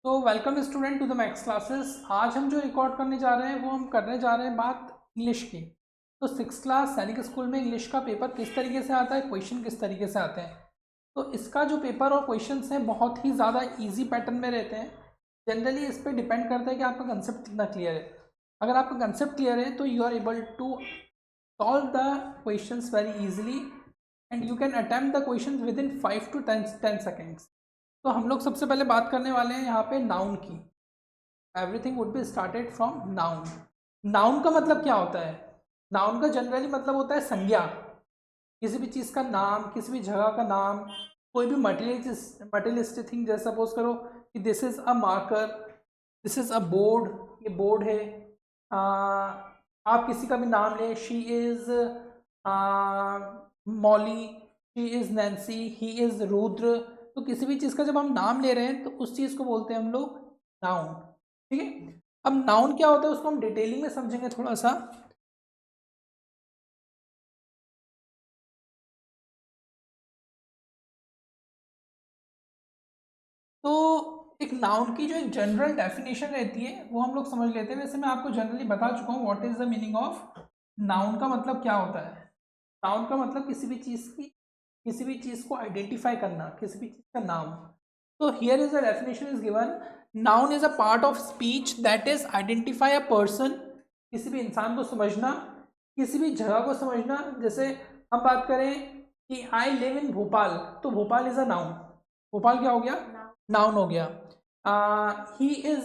तो welcome student to the maths classes. आज हम जो रिकॉर्ड करने जा रहे हैं वो हम करने जा रहे हैं बात इंग्लिश की। तो सिक्स क्लास सैनिक स्कूल में इंग्लिश का पेपर किस तरीके से आता है, क्वेश्चन किस तरीके से आते हैं। तो इसका जो पेपर और क्वेश्चंस हैं बहुत ही ज़्यादा इजी पैटर्न में रहते हैं। जनरली इस पर डिपेंड करता है कि आपका कंसेप्ट कितना क्लियर है। अगर आपका कंसेप्ट क्लियर है तो you are able to solve the questions very easily and you can attempt the questions within 5 to 10 seconds. तो हम लोग सबसे पहले बात करने वाले हैं यहाँ पे नाउन की। Everything would be started from noun. Noun का मतलब क्या होता है? नाउन का जनरली मतलब होता है संज्ञा, किसी भी चीज़ का नाम, किसी भी जगह का नाम, कोई भी मटेरियलिस्टिक थिंग। जैसे सपोज करो कि this is a marker, this is a board, ये बोर्ड है। आप किसी का भी नाम लें, she is Molly, she is Nancy, he is Rudra. तो किसी भी चीज़ का जब हम नाम ले रहे हैं तो उस चीज़ को बोलते हैं हम लोग नाउन। ठीक है, अब नाउन क्या होता है उसको हम डिटेलिंग में समझेंगे थोड़ा सा। तो एक नाउन की जो एक जनरल डेफिनेशन रहती है वो हम लोग समझ लेते हैं। वैसे मैं आपको जनरली बता चुका हूँ what is the meaning of noun. का मतलब क्या होता है? नाउन का मतलब किसी भी चीज़ को आइडेंटिफाई करना, किसी भी चीज़ का नाम। तो here is the definition is given. Noun is a part of speech that is identify a person, किसी भी इंसान को समझना, किसी भी जगह को समझना। जैसे हम बात करें कि आई लिव इन भोपाल, तो Bhopal is a noun. Bhopal क्या हो गया? नाउन हो गया। ही इज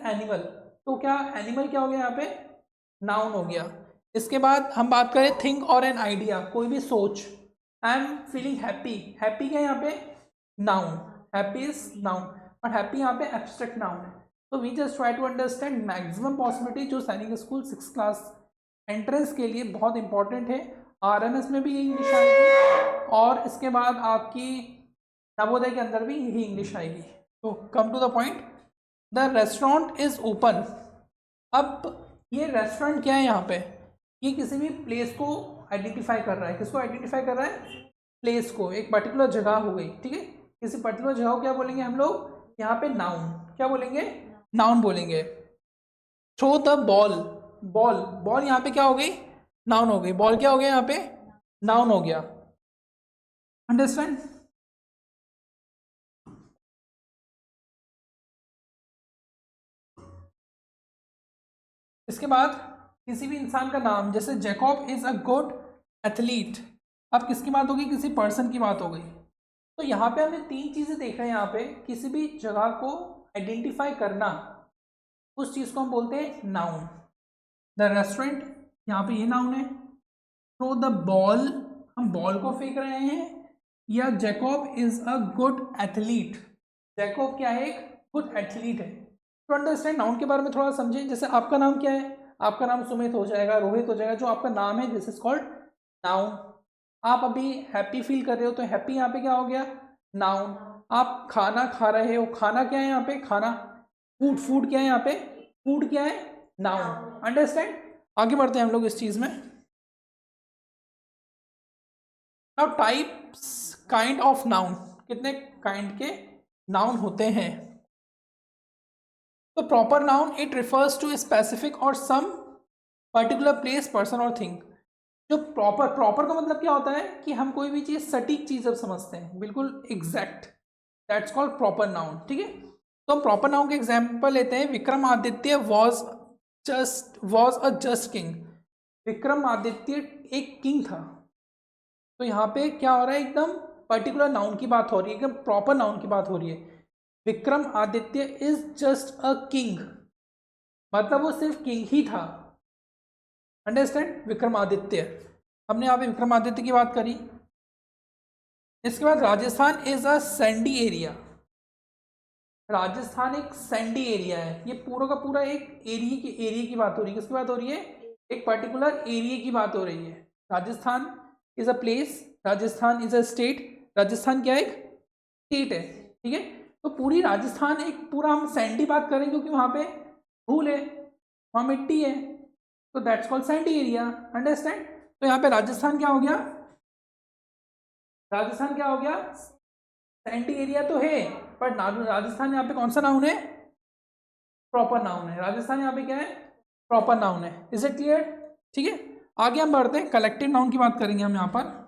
एनिमल, तो क्या एनिमल क्या हो गया यहाँ पे? नाउन हो गया। इसके बाद हम बात करें थिंक और एन आइडिया, कोई भी सोच। I am feeling happy, happy क्या है यहाँ पे? Noun. Happy is noun, but happy यहाँ पे एब्स्ट्रैक्ट नाउन है। तो we just try to understand maximum possibility जो Sainik school six class entrance के लिए बहुत इंपॉर्टेंट है। आरएमएस में भी यही इंग्लिश आएगी और इसके बाद आपकी नवोदय के अंदर भी यही इंग्लिश आएगी। तो come to the point, the restaurant is open. अब ये रेस्टोरेंट क्या है यहाँ पे? ये किसी भी प्लेस को आइडेंटिफाई कर रहा है। किसको आइडेंटिफाई कर रहा है? प्लेस को, एक पर्टिकुलर जगह हो गई। ठीक है, किसी पर्टिकुलर जगह को क्या बोलेंगे हम लोग यहाँ पे? नाउन। क्या बोलेंगे? नाउन बोलेंगे। Throw the ball, ball, ball यहाँ पे क्या हो गई? नाउन हो गई। बॉल क्या हो गया यहाँ पे? नाउन हो गया। अंडरस्टैंड? इसके बाद किसी भी इंसान का नाम, जैसे Jacob is a good athlete. अब किसकी बात होगी? किसी पर्सन की बात हो गई। तो यहाँ पे हमें तीन चीजें देख रहे हैं। यहाँ पे किसी भी जगह को आइडेंटिफाई करना, उस चीज को हम बोलते हैं नाउन। द रेस्टोरेंट, यहाँ पे ये नाउन है। थ्रो द बॉल, हम बॉल को फेंक रहे हैं। या Jacob is a good athlete, Jacob क्या है? एक गुड एथलीट है। तो अंडरस्टैंड, नाउन के बारे में थोड़ा समझें। जैसे आपका नाम क्या है? आपका नाम सुमित हो जाएगा, रोहित हो जाएगा। जो आपका नाम है दिस इज कॉल्ड नाउन। आप अभी हैप्पी फील कर रहे हो तो हैप्पी यहाँ पे क्या हो गया? नाउन। आप खाना खा रहे हो, खाना क्या है यहाँ पे? खाना। फूड, फूड क्या है यहाँ पे? फूड क्या है? नाउन। अंडरस्टैंड? आगे बढ़ते हैं हम लोग इस चीज में। Now types, kind of noun, कितने काइंड के नाउन होते हैं? तो proper noun it refers to specific और सम पर्टिकुलर प्लेस, पर्सन और थिंग। जो प्रॉपर, प्रॉपर का मतलब क्या होता है कि हम कोई भी चीज सटीक चीज अब समझते हैं, बिल्कुल exact, that's called proper noun. ठीक है, तो हम प्रॉपर नाउन के एग्जांपल लेते हैं। Vikramaditya was a just king. Vikramaditya एक किंग था। तो यहाँ पे क्या हो रहा है? एकदम पर्टिकुलर नाउन की बात हो रही है, एकदम प्रॉपर नाउन की बात हो रही है। Vikram Aditya is just a king, मतलब वो सिर्फ किंग ही था। अंडरस्टैंड? विक्रमादित्य, हमने यहाँ पे विक्रमादित्य की बात करी। इसके बाद Rajasthan is a Sandy area. Rajasthan एक सैंडी एरिया है। ये पूरा का पूरा एक एरिया की बात हो रही है। किसकी बात हो रही है? एक पर्टिकुलर एरिया की बात हो रही है। Rajasthan is a place, Rajasthan is a state. Rajasthan क्या है? एक स्टेट है। ठीक है, तो पूरी राजस्थान एक पूरा हम सैंडी बात करें क्योंकि वहां पे धूल है, वहां मिट्टी है, तो that's called Sandy area. Understand? तो यहाँ पे राजस्थान क्या हो गया? राजस्थान क्या हो गया? सैंडी एरिया तो है, बट राजस्थान यहाँ पे कौन सा नाउन है? प्रॉपर नाउन है। राजस्थान यहाँ पे क्या है? प्रॉपर नाउन है। Is it clear? ठीक है, आगे हम बढ़ते हैं, कलेक्टिव नाउन की बात करेंगे हम यहाँ पर।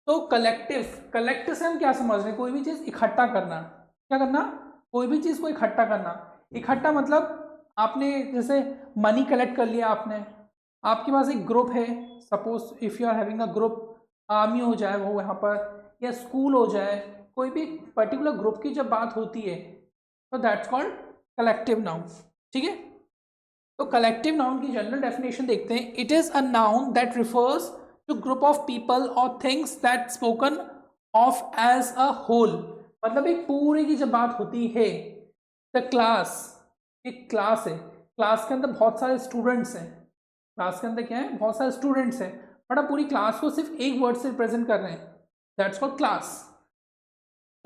तो कलेक्टिव से हम क्या समझ रहे हैं? कोई भी चीज इकट्ठा करना। क्या करना? कोई भी चीज को इकट्ठा करना। इकट्ठा मतलब आपने जैसे मनी कलेक्ट कर लिया आपने, आपके पास एक ग्रुप है, suppose if you are having a group, army हो जाए वो यहाँ पर, या स्कूल हो जाए, कोई भी पर्टिकुलर ग्रुप की जब बात होती है तो दैट्स कॉल्ड कलेक्टिव नाउन। ठीक है, तो कलेक्टिव नाउन की जनरल डेफिनेशन देखते हैं। It is a noun that refers to group of people और things that spoken of as a whole. मतलब एक पूरे की जब बात होती है, द क्लास, एक क्लास है, क्लास के अंदर बहुत सारे स्टूडेंट्स हैं, क्लास के अंदर क्या है? बहुत सारे स्टूडेंट्स हैं, बट आप पूरी क्लास को सिर्फ एक वर्ड से रिप्रेजेंट कर रहे हैं, दैट्स कॉल्ड क्लास।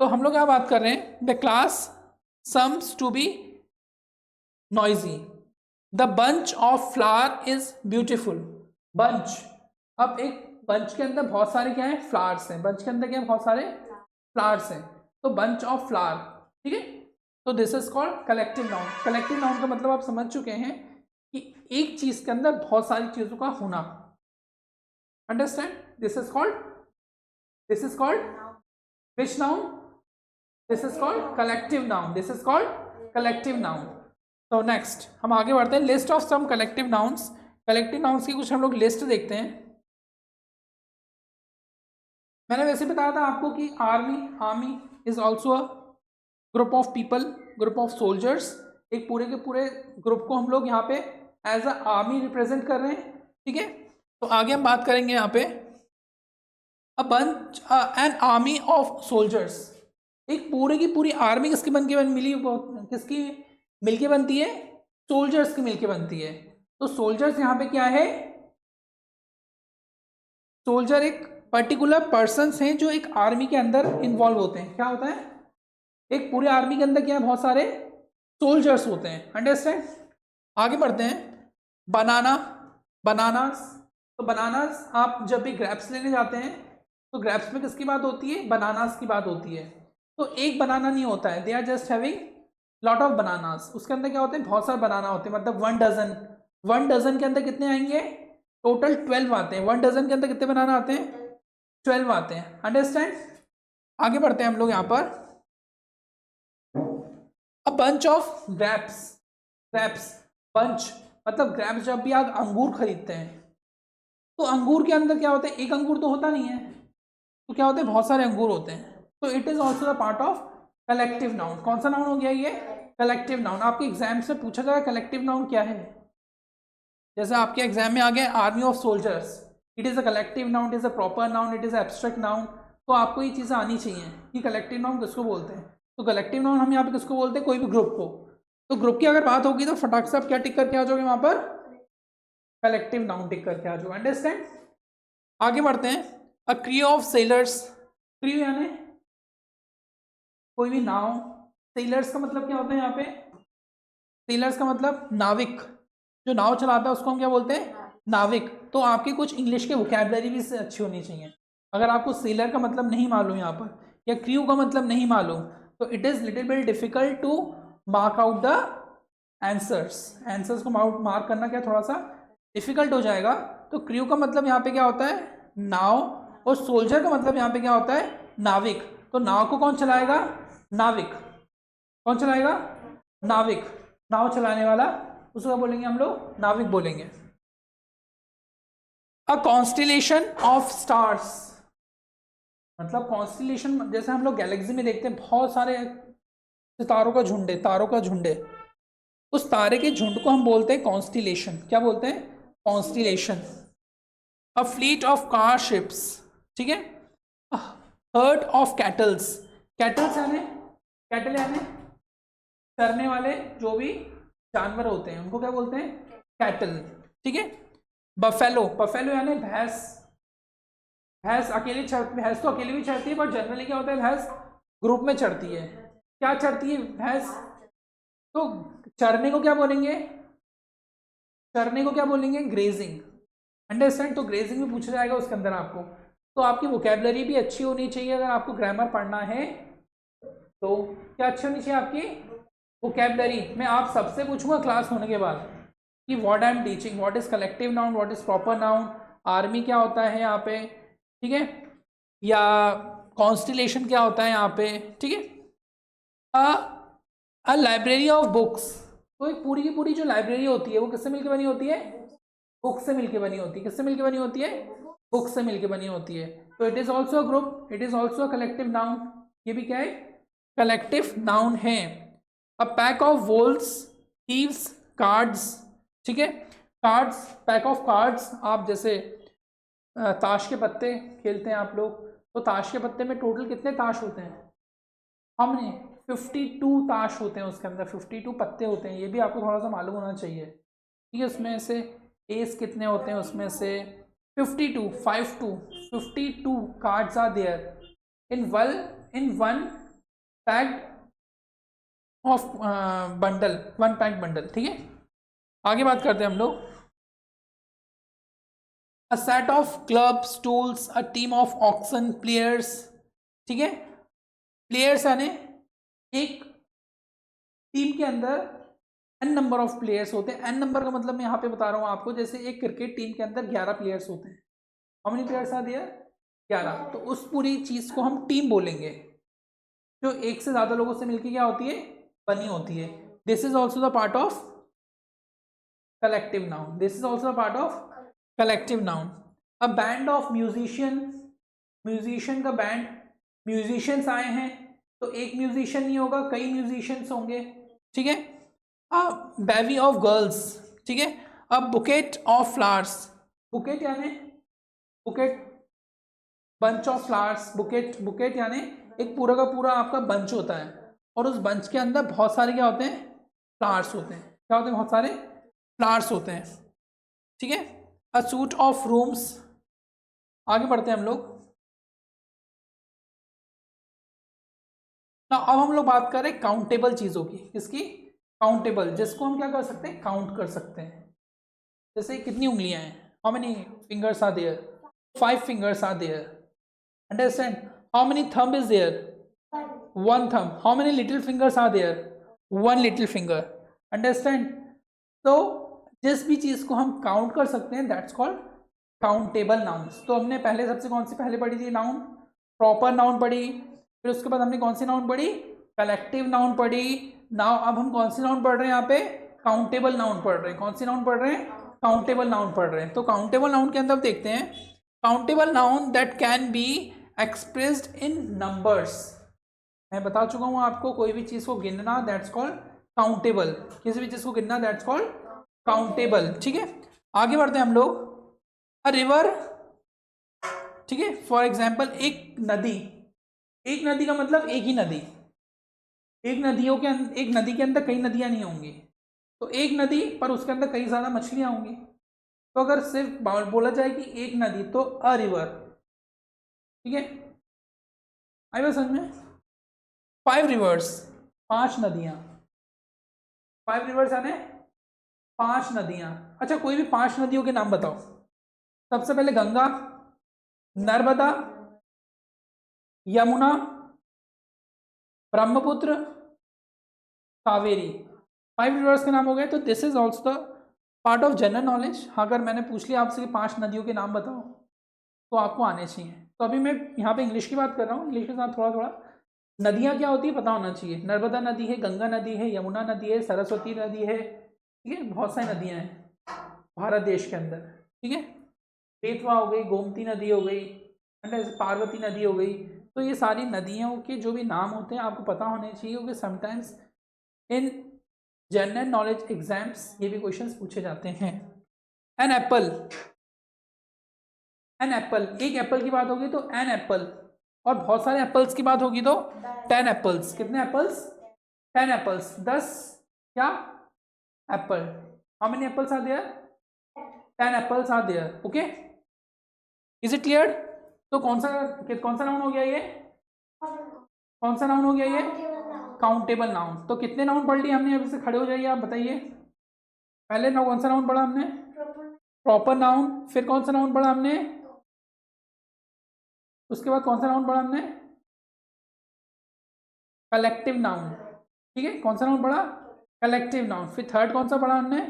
तो हम लोग क्या बात कर रहे हैं? The class seems to be noisy, the bunch of flower is beautiful. Bunch, अब एक बंच के अंदर बहुत सारे क्या है? फ्लावर्स हैं। बंच के अंदर क्या है? बहुत सारे फ्लावर्स हैं, तो बंच ऑफ फ्लावर। ठीक है, तो this is called collective noun. Collective noun का मतलब आप समझ चुके हैं कि एक चीज के अंदर बहुत सारी चीजों का होना। Understand? This is called which noun? This is called collective noun. This is called collective noun. तो नेक्स्ट हम आगे बढ़ते हैं, list of some collective nouns. Collective nouns की कुछ हम लोग लिस्ट देखते हैं। मैंने वैसे बताया था आपको कि army is also a group of people, group of soldiers. एक पूरे के पूरे ग्रुप को हम लोग यहाँ पे एज अ आर्मी रिप्रेजेंट कर रहे हैं। ठीक है, तो आगे हम बात करेंगे यहाँ पे a bunch an army of soldiers. एक पूरे की पूरी आर्मी किसकी बन के किसकी मिलके बनती है? सोल्जर्स की मिलके बनती है। तो सोल्जर्स यहाँ पे क्या है? सोल्जर एक पर्टिकुलर पर्सन्स हैं जो एक आर्मी के अंदर इन्वॉल्व होते हैं। क्या होता है? एक पूरे आर्मी के अंदर क्या है? बहुत सारे सोल्जर्स होते हैं। अंडरस्टैंड? आगे बढ़ते हैं, बनाना, बनानास। तो बनानास आप जब भी ग्रेप्स लेने जाते हैं तो ग्रेप्स में किसकी बात होती है? बनानास की बात होती है। तो एक बनाना नहीं होता है, they are just having lot of bananas. उसके अंदर क्या होते हैं? बहुत सारे बनाना होते हैं, मतलब 1 डजन। 1 डजन के अंदर कितने आएंगे? टोटल 12 आते हैं। 1 डजन के अंदर कितने बनाना आते हैं? 12 आते हैं। अंडरस्टैंड? आगे बढ़ते हैं हम लोग यहाँ पर, a bunch of grapes. Grapes, bunch मतलब ग्रेप्स। जब भी आप अंगूर खरीदते हैं तो अंगूर के अंदर क्या होता है? एक अंगूर तो होता नहीं है, तो क्या होते हैं? बहुत सारे अंगूर होते हैं। तो it is also the part of collective noun. कौन सा नाउन हो गया ये? Collective noun. आपके एग्जाम से पूछा जाएगा कलेक्टिव नाउन क्या है। जैसे आपके एग्जाम में आ गया army of soldiers, it is a collective noun, it is a proper noun, it is abstract noun. तो आपको ये चीज़ें आनी चाहिए कि कलेक्टिव नाउन किसको बोलते हैं। तो कलेक्टिव नाउन हम यहाँ पे किसको बोलते हैं? कोई भी ग्रुप को। तो ग्रुप की अगर बात होगी तो फटाक से आप क्या टिक करके आ जाओगे वहां पर? कलेक्टिव नाउन टिक करके आ जाओगे। अंडरस्टैंड? आगे बढ़ते हैं, a crew of sellers. Crew यानी कोई भी नाव। सेलर्स का मतलब क्या होता है यहाँ पे? सेलर्स का मतलब नाविक, जो नाव चलाता है उसको हम क्या बोलते हैं? नाविक। तो आपकी कुछ इंग्लिश के वोकैबुलरी भी अच्छी होनी चाहिए। अगर आपको सेलर का मतलब नहीं मालूम यहाँ पर, या क्रू का मतलब नहीं मालूम, तो it is little bit difficult to mark out the answers. Answers को मार्क करना क्या थोड़ा सा डिफिकल्ट हो जाएगा। तो क्रू का मतलब यहाँ पे क्या होता है? नाव। और सोल्जर का मतलब यहाँ पे क्या होता है? नाविक। तो नाव को कौन चलाएगा? नाविक। कौन चलाएगा? नाविक। नाव चलाने वाला, उसको बोलेंगे हम लोग? नाविक बोलेंगे। अ कॉन्स्टिलेशन ऑफ स्टार्स, मतलब कॉन्स्टिलेशन जैसे हम लोग गैलेक्सी में देखते हैं बहुत सारे सितारों का झुंड है, तारों का झुंड है, उस तारे के झुंड को हम बोलते हैं कॉन्स्टिलेशन। क्या बोलते हैं? Constellation. A fleet of car ships. ठीक है, हर्ड ऑफ कैटल्स। कैटल्स यानी, कैटल यानी चरने वाले जो भी जानवर होते हैं उनको क्या बोलते हैं? कैटल। ठीक है, बफेलो, बफेलो यानी भैंस। भैंस अकेली चढ़ती, भैंस तो अकेली भी चढ़ती है, बट जनरली क्या होता है? भैंस ग्रुप में चढ़ती है। क्या चढ़ती है भैंस? तो चरने को क्या बोलेंगे? चरने को क्या बोलेंगे? ग्रेजिंग। अंडरस्टैंड? तो ग्रेजिंग में पूछा जाएगा उसके अंदर आपको। तो आपकी वोकेबलरी भी अच्छी होनी चाहिए अगर आपको ग्रामर पढ़ना है। तो क्या अच्छी होनी चाहिए आपकी वोकेबलरी। मैं आप सबसे पूछूंगा क्लास होने के बाद कि what I am teaching, what is collective noun, what is proper noun, army क्या होता है यहाँ पे, ठीक है, या कॉन्स्टिलेशन क्या होता है यहाँ पे, ठीक है। अ लाइब्रेरी ऑफ बुक्स, तो एक पूरी की पूरी जो लाइब्रेरी होती है वो किससे मिलकर बनी होती है, बुक से मिलकर बनी होती है। किससे मिलकर बनी होती है, बुक से मिलकर बनी होती है। तो it is also a group, it is also a collective noun, ये भी क्या है, कलेक्टिव नाउन है। A pack of wolves, thieves, cards, ठीक है, कार्ड्स, पैक ऑफ कार्ड्स, आप जैसे ताश के पत्ते खेलते हैं आप लोग, तो ताश के पत्ते में टोटल कितने ताश होते हैं, हमने 52 ताश होते हैं उसके अंदर, 52 पत्ते होते हैं, ये भी आपको थोड़ा सा मालूम होना चाहिए, ठीक है। उसमें से एस कितने होते हैं, उसमें से 52, 52 cards are there in one packed of bundle, one packed bundle, ठीक है। आगे बात करते हैं हम लोग। A set of clubs, tools, a team of oxen players, ठीक है। प्लेयर्स यानी एक टीम के अंदर एन नंबर ऑफ प्लेयर्स होते हैं। एन नंबर का मतलब मैं यहाँ पे बता रहा हूँ आपको, जैसे एक क्रिकेट टीम के अंदर 11 प्लेयर्स होते हैं। How many players are there, 11। तो उस पूरी चीज को हम टीम बोलेंगे, जो एक से ज्यादा लोगों से मिलकर क्या होती है, बनी होती है। This is also the part of collective noun, this is also the part of collective noun. A band of musician, musician का बैंड, म्यूजिशियंस आए हैं तो एक म्यूजिशियन नहीं होगा, कई म्यूजिशियंस होंगे, ठीक है। बेवी ऑफ गर्ल्स, ठीक है। अब बुकेट ऑफ फ्लावर्स, बुकेट यानी bouquet, bunch of flowers, bouquet, bouquet यानी एक पूरा का पूरा आपका बंच होता है, और उस बंच के अंदर बहुत सारे क्या होते हैं, फ्लावर्स होते हैं। क्या होते हैं, बहुत सारे फ्लावर्स होते हैं, ठीक है। अ सूट ऑफ रूम्स, आगे बढ़ते हैं हम लोग ना। अब हम लोग बात कर रहे हैं काउंटेबल चीजों की, किसकी, काउंटेबल, जिसको हम क्या कर सकते हैं, काउंट कर सकते हैं। जैसे कितनी उंगलियां हैं, how many fingers are there, 5 fingers are there, understand। how many thumb is there, 1 thumb। how many little fingers are there, 1 little finger, understand। तो जिस भी चीज को हम काउंट कर सकते हैं दैट्स कॉल्ड काउंटेबल नाउन्स। तो हमने पहले सबसे कौन सी पहले पढ़ी थी, नाउन, प्रॉपर नाउन पढ़ी, फिर उसके बाद हमने कौन सी नाउन पढ़ी, कलेक्टिव नाउन पढ़ी। नाउ अब हम कौन सी नाउन पढ़ रहे हैं यहाँ पे, काउंटेबल नाउन पढ़ रहे हैं। कौन सी नाउन पढ़ रहे हैं, काउंटेबल नाउन पढ़ रहे हैं। तो काउंटेबल नाउन के अंदर देखते हैं, countable noun that can be expressed in numbers. मैं बता चुका हूं आपको, कोई भी चीज को गिनना दैट्स कॉल्ड काउंटेबल, किसी भी चीज को गिनना दैट्स कॉल्ड काउंटेबल, ठीक है। आगे बढ़ते हैं हम लोग। अ रिवर, ठीक है, फॉर एग्जाम्पल एक नदी, एक नदी का मतलब एक ही नदी, एक नदियों के एक नदी के अंदर कई नदियां नहीं होंगी, तो एक नदी पर उसके अंदर कई ज्यादा मछलियां होंगी। तो अगर सिर्फ बोला जाए कि एक नदी तो अ रिवर, ठीक है, आई बात समझ में। 5 रिवर्स, 5 नदियां, 5 रिवर्स यानी 5 नदियां। अच्छा कोई भी 5 नदियों के नाम बताओ। सबसे पहले गंगा, नर्मदा, यमुना, ब्रह्मपुत्र, कावेरी, 5 रिवर्स के नाम हो गए। तो this is also the part of general knowledge. अगर मैंने पूछ लिया आपसे कि 5 नदियों के नाम बताओ तो आपको आने चाहिए। तो अभी मैं यहाँ पे इंग्लिश की बात कर रहा हूँ, इंग्लिश के साथ थोड़ा थोड़ा नदियाँ क्या होती है पता होना चाहिए। नर्मदा नदी है, गंगा नदी है, यमुना नदी है, सरस्वती नदी है, ठीक है, बहुत सारी नदियाँ हैं भारत देश के अंदर, ठीक है। बेतवा हो गई, गोमती नदी हो गई, पार्वती नदी हो गई। तो ये सारी नदियों के जो भी नाम होते हैं आपको पता होने चाहिए, क्योंकि sometimes in general knowledge exams ये भी क्वेश्चंस पूछे जाते हैं। एन एप्पल, एन एप्पल, एक एप्पल की बात होगी तो एन एप्पल, और बहुत सारे एप्पल्स की बात होगी तो 10 एप्पल्स। कितने एप्पल्स, 10 एप्पल्स, 10 क्या apple. How many apples are there, 10 apples are there, okay, is it clear. तो कौन सा नाउन हो गया ये, कौन सा नाउन हो गया ये, काउंटेबल नाउन। तो कितने नाउन पढ़ लिए हमने, अभी से खड़े हो जाइए आप बताइए। पहले ना कौन सा नाउन पढ़ा हमने, प्रॉपर नाउन, फिर कौन सा नाउन पढ़ा हमने, उसके बाद कौन सा नाउन पढ़ा हमने? कलेक्टिव नाउन, ठीक है। कौन सा नाउन पढ़ा? Collective noun. फिर थर्ड कौन सा पढ़ा हमने?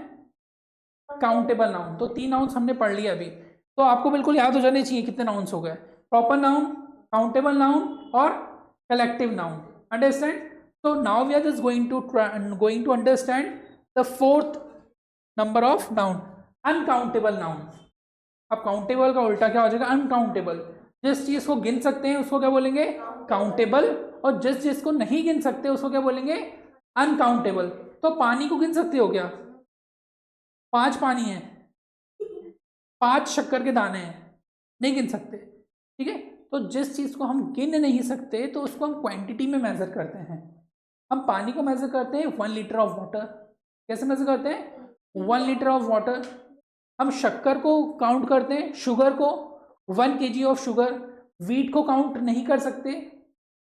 Countable noun. तो 3 नाउन्स हमने पढ़ लिए अभी। तो आपको बिल्कुल याद हो जाने चाहिए कितने नाउन्स हो गए। प्रॉपर नाउन, काउंटेबल नाउन और collective noun. Understand? So now we are just going to understand the fourth number of noun, uncountable noun. अब काउंटेबल का उल्टा क्या हो जाएगा? अनकाउंटेबल। जिस चीज को गिन सकते हैं उसको क्या बोलेंगे? काउंटेबल। और जिस चीज को नहीं गिन सकते उसको क्या बोलेंगे? अनकाउंटेबल। तो पानी को गिन सकते हो क्या? 5 पानी है, 5 शक्कर के दाने हैं, नहीं गिन सकते, ठीक है। तो जिस चीज को हम गिन नहीं सकते तो उसको हम क्वांटिटी में मेजर करते हैं। हम पानी को मेजर करते हैं 1 लीटर ऑफ वाटर। कैसे मेजर करते हैं? 1 लीटर ऑफ वाटर। हम शक्कर को काउंट करते हैं, शुगर को 1 kg ऑफ शुगर। वीट को काउंट नहीं कर सकते,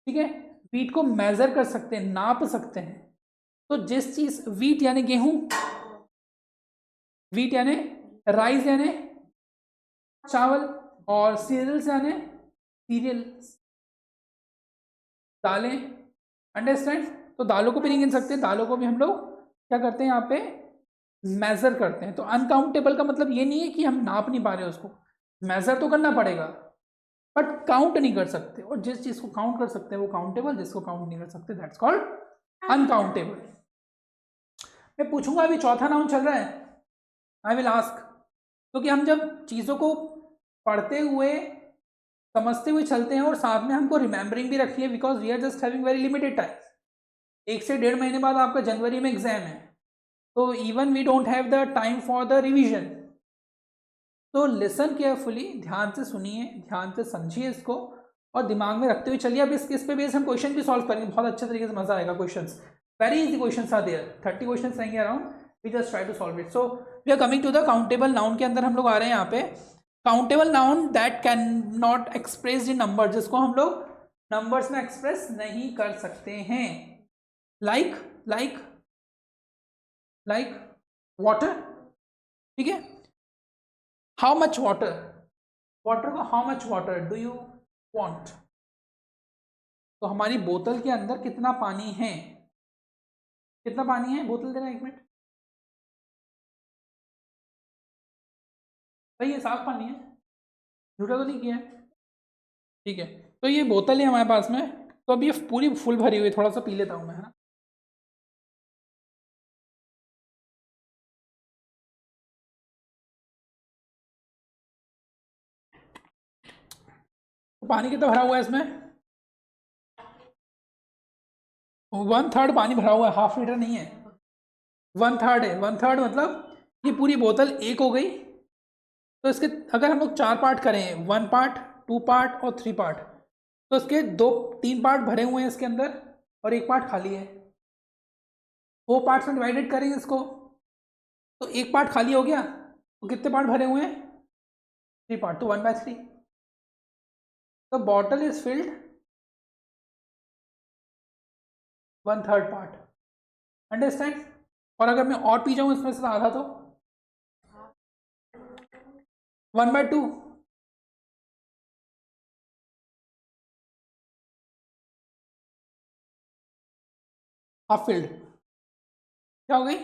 ठीक है। वीट को मेजर कर सकते हैं, नाप सकते हैं। तो जिस चीज, वीट यानी गेहूं, वीट यानी राइस यानी चावल, और सीरियल्स यानी सीरियल, दालें। अंडरस्टैंड? तो दालों को भी नहीं गिन सकते, दालों को भी हम लोग क्या करते हैं? यहाँ पे मेजर करते हैं। तो अनकाउंटेबल का मतलब ये नहीं है कि हम नाप नहीं पा रहे उसको, मेजर तो करना पड़ेगा बट काउंट नहीं कर सकते। और जिस चीज को काउंट कर सकते हैं वो काउंटेबल, जिसको काउंट नहीं कर सकते दैट्स कॉल्ड अनकाउंटेबल। मैं पूछूंगा, अभी चौथा नाउन चल रहा है, आई विल आस्क। क्योंकि हम जब चीज़ों को पढ़ते हुए समझते हुए चलते हैं और साथ में हमको रिमेंबरिंग भी रखनी है, because we are just having very limited time. 1 से 1.5 महीने बाद आपका जनवरी में एग्जाम है, तो even we don't have the time for the revision. तो लिसन केयरफुली, ध्यान से सुनिए, ध्यान से समझिए इसको और दिमाग में रखते हुए चलिए। अब इस पे बेस हम क्वेश्चन भी सॉल्व करेंगे, बहुत अच्छे तरीके से, मजा आएगा। Questions very easy questions are there, 30 questions रहेंगे around, we just try to solve it. So we are coming to the countable noun के अंदर हम लोग आ रहे हैं यहाँ पे। Countable noun that can not express in number, जिसको हम लोग नंबर्स में एक्सप्रेस नहीं कर सकते हैं। लाइक वाटर, ठीक है। हाउ मच वाटर, वाटर को how much water do you want. तो हमारी बोतल के अंदर कितना पानी है? कितना पानी है बोतल? देना 1 मिनट। सही है, साफ पानी है, झूठा तो नहीं किया है, ठीक है। तो ये बोतल है हमारे पास में, तो अब ये पूरी फुल भरी हुई, थोड़ा सा पी लेता हूँ मैं, है ना। तो पानी कितना भरा हुआ है इसमें? 1/3 पानी भरा हुआ है, ½ लीटर नहीं है, 1/3 है। 1/3 मतलब ये पूरी बोतल एक हो गई। तो इसके अगर हम लोग 4 पार्ट करें, 1 पार्ट, 2 पार्ट और 3 पार्ट, तो इसके 3 पार्ट भरे हुए हैं इसके अंदर और 1 पार्ट खाली है। 4 पार्ट्स में डिवाइडेड करेंगे इसको, तो 1 पार्ट खाली हो गया, तो कितने पार्ट भरे हुए हैं? 3 पार्ट, तो 1/3। The bottle is filled 1/3 part. Understand? और अगर मैं और पी जाऊं इसमें से आधा, तो 1/2। हाफ फिल्ड क्या हो गई?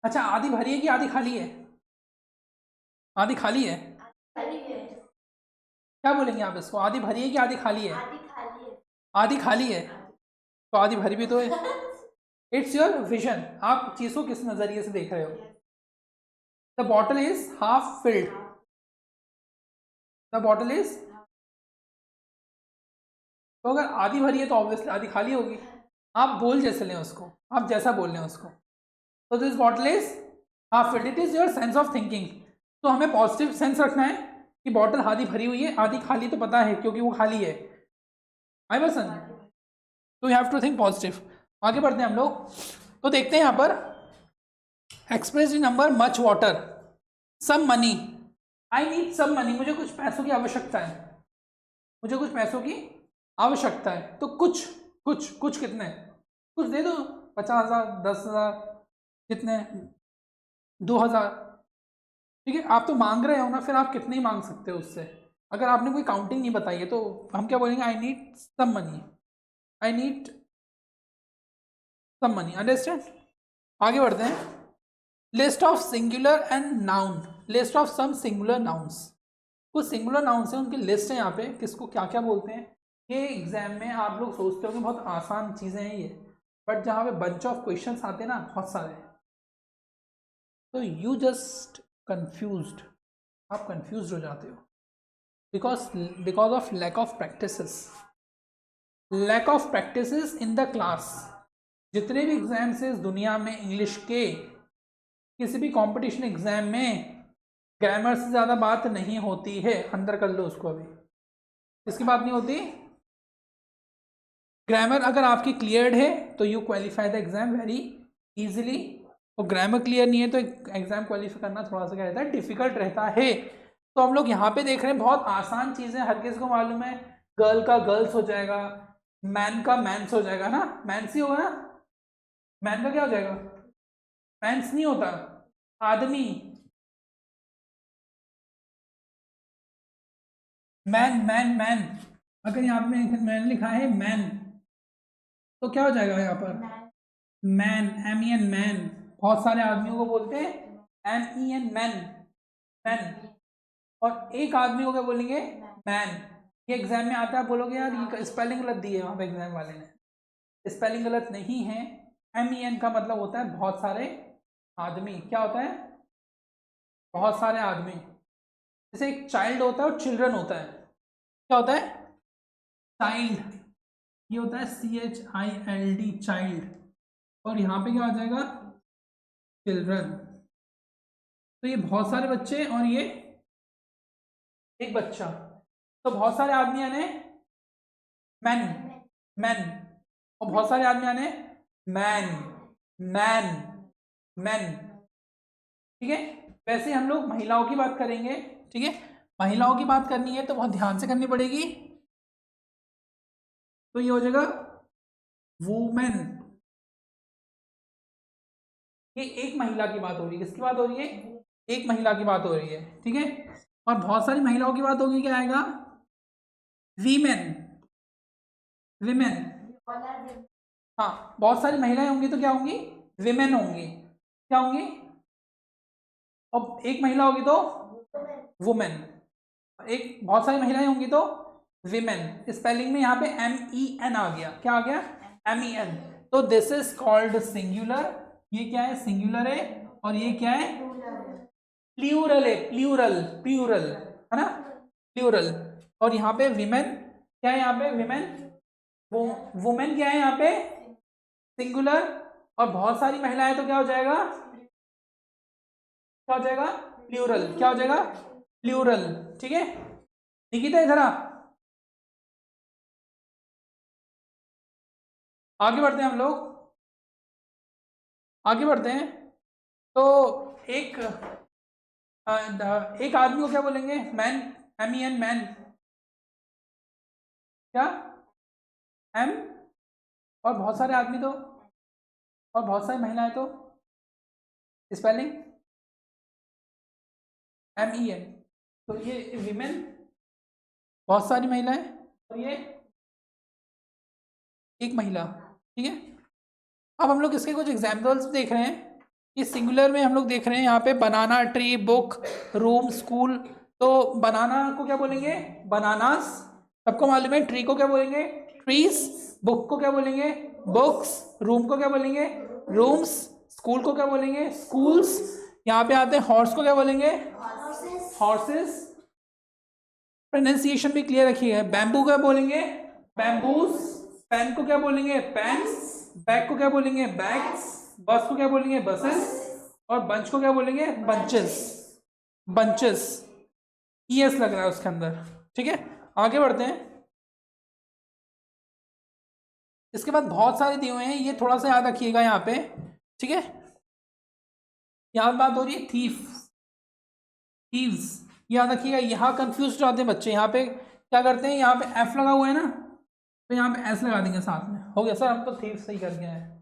अच्छा, आधी भरी है कि आधी खाली है? आधी खाली है। क्या बोलेंगे आप इसको? आधी भरी है कि आधी खाली है? आधी खाली है, तो आधी भरी भी तो है। इट्स योर विजन, आप चीज को किस नजरिए से देख रहे हो। The bottle is half filled, the bottle is, तो अगर आधी भरी है तो ऑब्वियसली आधी खाली होगी। आप बोल जैसे लें उसको, आप जैसा बोल लें उसको। तो this bottle is half filled, it is your sense of thinking. तो हमें पॉजिटिव सेंस रखना है कि बॉटल आधी भरी हुई है, आधी खाली तो पता है क्योंकि वो खाली है। आई पर्सन, तो you have to think positive. आगे बढ़ते हैं हम लोग, तो देखते हैं यहाँ पर express in number much water, some money, I need some money, मुझे कुछ पैसों की आवश्यकता है, मुझे कुछ पैसों की आवश्यकता है। तो कुछ कितने? कुछ दे दो, 50,000, 10,000, कितने? 2,000, ठीक है। आप तो मांग रहे हो ना, फिर आप कितने ही मांग सकते हो उससे। अगर आपने कोई काउंटिंग नहीं बताई है तो हम क्या बोलेंगे, I need some money, I need some money, understand. आगे बढ़ते हैं। List of singular and noun, list of some singular nouns, कुछ सिंगुलर नाउन्स हैं उनकी लिस्ट है यहाँ पे, किसको क्या क्या बोलते हैं। ये एग्जाम में आप लोग सोचते हो कि बहुत आसान चीज़ें हैं ये, बट जहाँ पे बंच ऑफ क्वेश्चंस आते हैं ना बहुत सारे, तो यू जस्ट कंफ्यूज्ड, आप कंफ्यूज हो जाते हो, because of lack of practices, lack of practices in the class. जितने भी एग्जाम्स हैं इस दुनिया में इंग्लिश के, किसी भी कंपटीशन एग्जाम में ग्रामर से ज़्यादा बात नहीं होती है, अंदर कर लो उसको, अभी इसकी बात नहीं होती। ग्रामर अगर आपकी क्लियर्ड है तो you qualify the exam very easily, और ग्रामर क्लियर नहीं है तो एग्जाम क्वालिफाई करना थोड़ा सा क्या रहता है, डिफिकल्ट रहता है। तो हम लोग यहाँ पे देख रहे हैं बहुत आसान चीज़ें, हर किसी को मालूम है, गर्ल का गर्ल्स हो जाएगा, मैन का मैंस हो जाएगा ना, मैंस ही होगा ना, मैन का क्या हो जाएगा, मैंस नहीं होता, आदमी, मैन मैन मैन, अगर यहाँ पे मैन लिखा है मैन, तो क्या हो जाएगा यहाँ पर, man, M E N man, बहुत सारे आदमियों को बोलते हैं M E N man, man, और एक आदमी को क्या बोलेंगे, मैन। ये एग्जाम में आता है, बोलोगे यार ये स्पेलिंग गलत दी है वहाँ पे एग्जाम वाले ने, स्पेलिंग गलत नहीं है, एम ई एन का मतलब होता है बहुत सारे आदमी, क्या होता है, बहुत सारे आदमी। जैसे एक चाइल्ड होता है और चिल्ड्रन होता है, क्या होता है, चाइल्ड, ये होता है CHILD, चाइल्ड, और यहाँ पे क्या हो जाएगा, चिल्ड्रन। तो ये बहुत सारे बच्चे और ये एक बच्चा, तो बहुत सारे आदमी आने मैन, मैन, और बहुत सारे आदमी आने मैन, मैन, मैन, ठीक है। वैसे हम लोग महिलाओं की बात करेंगे, ठीक है, महिलाओं की बात करनी है तो बहुत ध्यान से करनी पड़ेगी, तो ये हो जाएगा वुमेन। ये एक महिला की बात हो रही है, किसकी बात हो रही है, एक महिला की बात हो रही है, ठीक है। और बहुत सारी महिलाओं की बात होगी, क्या आएगा, वीमेन, विमेन, हाँ, बहुत सारी महिलाएं होंगी तो क्या होंगी, विमेन होंगी, क्या होंगी, और एक महिला होगी तो वुमेन, एक बहुत सारी महिलाएं होंगी तो विमेन। स्पेलिंग में यहाँ पे MEN आ गया, क्या आ गया, MEN। तो दिस इज कॉल्ड सिंगुलर, ये क्या है, सिंगुलर है, और ये क्या है, प्लूरल है, प्लूरल, प्लूरल है ना, प्लूरल। और यहाँ पे विमेन क्या है, यहाँ पे विमेन, वो वुमेन क्या है यहाँ पे, सिंगुलर, और बहुत सारी महिलाएं तो क्या हो जाएगा, क्या हो जाएगा, प्लूरल, क्या हो जाएगा, प्लूरल, ठीक है। निकिता इधर आ, आगे बढ़ते हैं हम लोग, आगे बढ़ते हैं। तो एक एक आदमी को क्या बोलेंगे, मैन, MEN मैन, क्या, एम, और बहुत सारे आदमी तो, और बहुत सारी महिलाएं तो स्पेलिंग MEN, तो ये विमेन, बहुत सारी महिलाएं, और ये एक महिला, ठीक है। अब हम लोग इसके कुछ एग्जाम्पल्स देख रहे हैं, इस सिंगुलर में हम लोग देख रहे हैं यहाँ पे बनाना, ट्री, बुक, रूम, स्कूल। तो बनाना को क्या बोलेंगे, बनानास, सबको मालूम है। ट्री को क्या बोलेंगे, ट्रीज, बुक को क्या बोलेंगे, बुक्स, रूम को क्या बोलेंगे, रूम्स, स्कूल को क्या बोलेंगे, स्कूल्स। यहाँ पे आते हैं हॉर्स को क्या बोलेंगे, हॉर्सेस, प्रोनाउंसिएशन भी क्लियर रखिएगा। बैम्बू क्या बोलेंगे, बैम्बूस, पेन को क्या बोलेंगे, पेन्स, बैग को क्या बोलेंगे, बैग्स, बस को क्या बोलेंगे, बसेस, और बंच को क्या बोलेंगे, बंचेस, बंचेस, ES लग रहा है उसके अंदर, ठीक है। आगे बढ़ते हैं। इसके बाद बहुत सारे दिए हुए हैं, ये थोड़ा सा याद रखिएगा यहाँ पे, ठीक है। यहाँ बात हो रही है थीफ, थीव्स, याद रखिएगा। यहाँ कंफ्यूज जाते हैं बच्चे, यहाँ पे क्या करते हैं, यहाँ पे F लगा हुआ है ना, तो यहाँ पे S लगा देंगे साथ में, हो गया सर हम तो थीव सही कर गए हैं।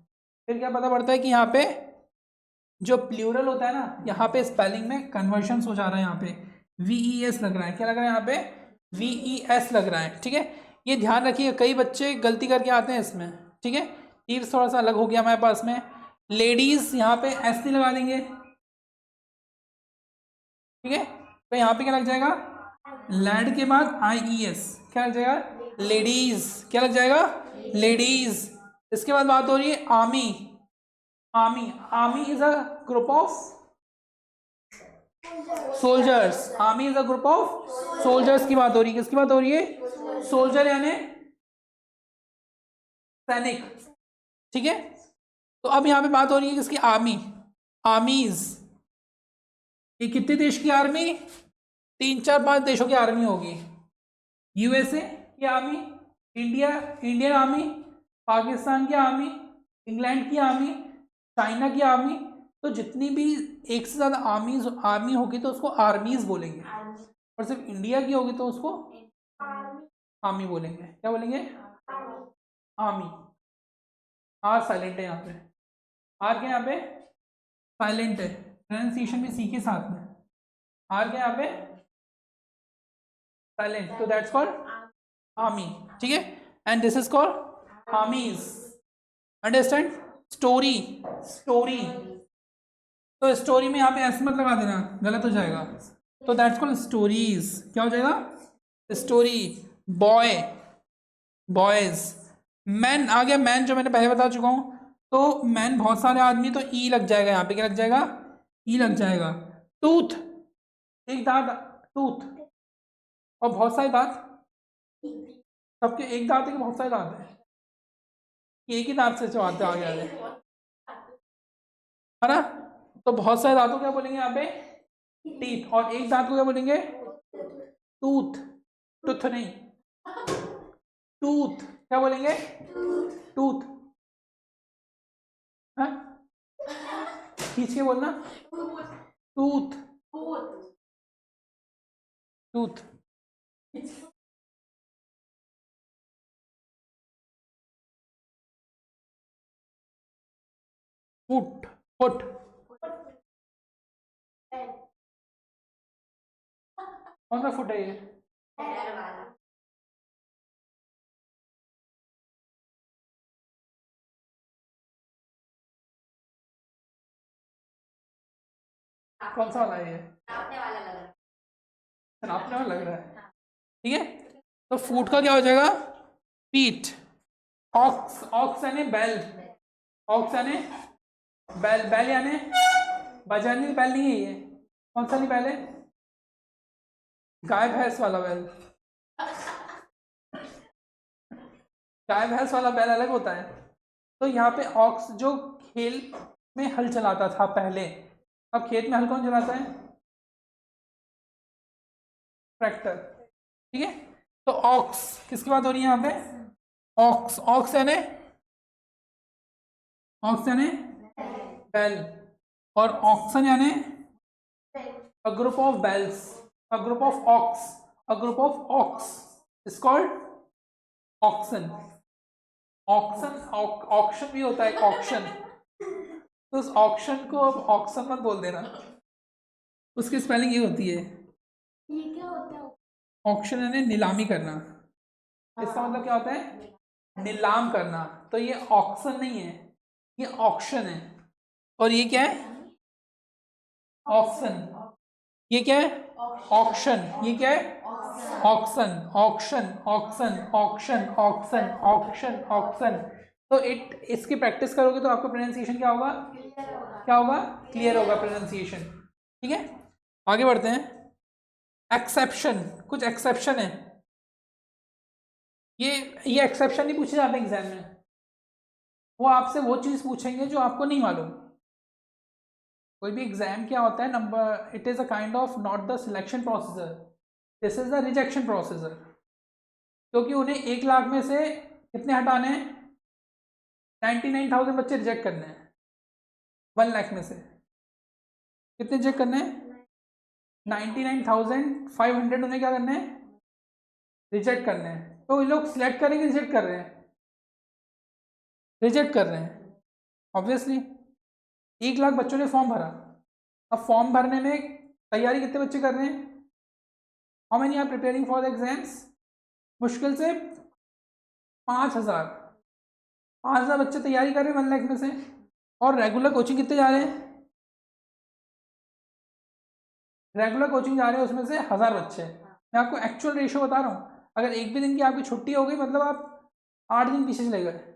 फिर क्या पता पड़ता है कि यहाँ पे जो प्लूरल होता है ना, यहाँ पे स्पेलिंग में कन्वर्शंस हो जा रहा है, यहाँ पे VES लग रहा है, क्या लग रहा है यहाँ पे, VES लग रहा है, ठीक है। ये ध्यान रखिएगा, कई बच्चे गलती करके आते हैं इसमें, ठीक है। तीर थोड़ा सा अलग हो गया हमारे पास में। लेडीज यहाँ पे एस नहीं लगा देंगे, ठीक है। तो यहाँ पे क्या लग जाएगा, लैड के बाद IES, क्या लग जाएगा, लेडीज, क्या लग जाएगा, लेडीज। इसके बाद बात हो रही है army. Army, army is a group of soldiers, army is a group of soldiers की बात हो रही है। किसकी बात हो रही है, सोल्जर यानी सैनिक, ठीक है। तो अब यहाँ पे बात हो रही है किसकी, आर्मी, आर्मीज। ये कितने देश की आर्मी, 3 4 5 देशों की आर्मी होगी। USA की army, India, Indian army, Pakistan की आर्मी, इंग्लैंड की आर्मी, चाइना की आर्मी। तो जितनी भी एक से ज़्यादा आर्मी होगी तो उसको आर्मीज बोलेंगे, और सिर्फ इंडिया की होगी तो उसको आर्मी बोलेंगे। क्या बोलेंगे, आर्मी। आर साइलेंट है यहाँ पे, आर क्या यहाँ पे साइलेंट है, प्रोनाउंसिएशन भी सी के साथ में। आर क्या यहाँ पे साइलेंट, तो दैट्स कॉल्ड आर्मी, ठीक है। And this is called आर्मीज, understand. Story, story, तो स्टोरी में यहाँ पे ऐसे मत लगा देना, गलत हो जाएगा। तो दैट्स कॉल्ड स्टोरीज, क्या हो जाएगा, स्टोरी। Boy, boys. मैन आ गया, मैन जो मैंने पहले बता चुका हूँ। तो मैन बहुत सारे आदमी, तो ई लग जाएगा यहाँ पे, क्या लग जाएगा, ई लग जाएगा। टूथ, एक दांत, टूथ, और बहुत सारे दांत, सबके एक दांत है कि बहुत सारे दांत है, एक ही दांत से चबाते आगे आगे, है ना। तो बहुत सारे दांतों क्या बोलेंगे यहाँ पे, टीथ, और एक दांत को क्या बोलेंगे, टूथ, टूथ नहीं, टूथ, क्या बोलेंगे, टूथ, हाँ खींच के बोलना, टूथ, टूथ। फुट, फुट, कौन सा फुट है ये, कौन सा वाला है ये, नापने वाला लग रहा है, ठीक है। तो फूट का क्या हो जाएगा, पीठ। ऑक्स, ऑक्स यानी बैल, ऑक्स यानी बैल, बैल यानी बजाने की बैल नहीं है ये, कौन सा नहीं बैल है, गाय भैंस वाला बैल। गाय भैंस वाला बैल अलग होता है। तो यहाँ पे ऑक्स जो खेल में हल चलाता था पहले, अब खेत में हल कौन चलाता है, ट्रैक्टर, ठीक है। तो ऑक्स किसकी बात हो रही है यहाँ पे, ऑक्स, ऑक्स यानी, ऑक्स यानी बैल, और ऑक्सन यानी अ ग्रुप ऑफ बैल्स, a group of ox, a group of ox is called oxen. Oxen, auction भी होता है, ऑक्शन। तो उस ऑक्शन को अब ऑक्सन मत बोल देना, उसकी स्पेलिंग ये होती है, ये क्या होता है, ऑक्शन यानी नीलामी करना। इसका मतलब क्या होता है, नीलाम करना। तो ये ऑक्शन नहीं है, ये ऑक्शन है। और ये क्या है, ऑक्शन, ये क्या है, ऑक्शन, ये क्या है, auction, auction, auction, auction, auction, auction, auction. तो इसकी प्रैक्टिस करोगे तो आपका प्रोनाउंसिएशन क्या होगा, क्या होगा, क्लियर होगा प्रोनाउंसिएशन, ठीक है। आगे बढ़ते हैं। एक्सेप्शन, कुछ एक्सेप्शन है, ये एक्सेप्शन नहीं पूछे जाते एग्जाम में, वो आपसे वो चीज़ पूछेंगे जो आपको नहीं मालूम। कोई भी एग्जाम क्या होता है, number, it is a kind of not the selection procedure, this is the rejection procedure. क्योंकि उन्हें 1 लाख में से कितने हटाने हैं, 99,000 बच्चे रिजेक्ट करने हैं। 1 लाख में से कितने रिजेक्ट करने हैं, 99,500 उन्हें क्या करने हैं, रिजेक्ट करने हैं। तो ये लोग सिलेक्ट करेंगे, रिजेक्ट कर रहे हैं, रिजेक्ट कर रहे हैं ऑब्वियसली। 1 लाख बच्चों ने फॉर्म भरा, अब फॉर्म भरने में तैयारी कितने बच्चे कर रहे हैं, how many are preparing for the exams? मुश्किल से 5,000 बच्चे तैयारी कर रहे हैं 1 लाख में से। और रेगुलर कोचिंग कितने जा रहे हैं? रेगुलर कोचिंग जा रहे हैं उसमें से 1000 बच्चे। मैं आपको एक्चुअल रेशियो बता रहा हूँ। अगर एक भी दिन की आपकी छुट्टी हो गई मतलब आप 8 दिन पीछे चले गए।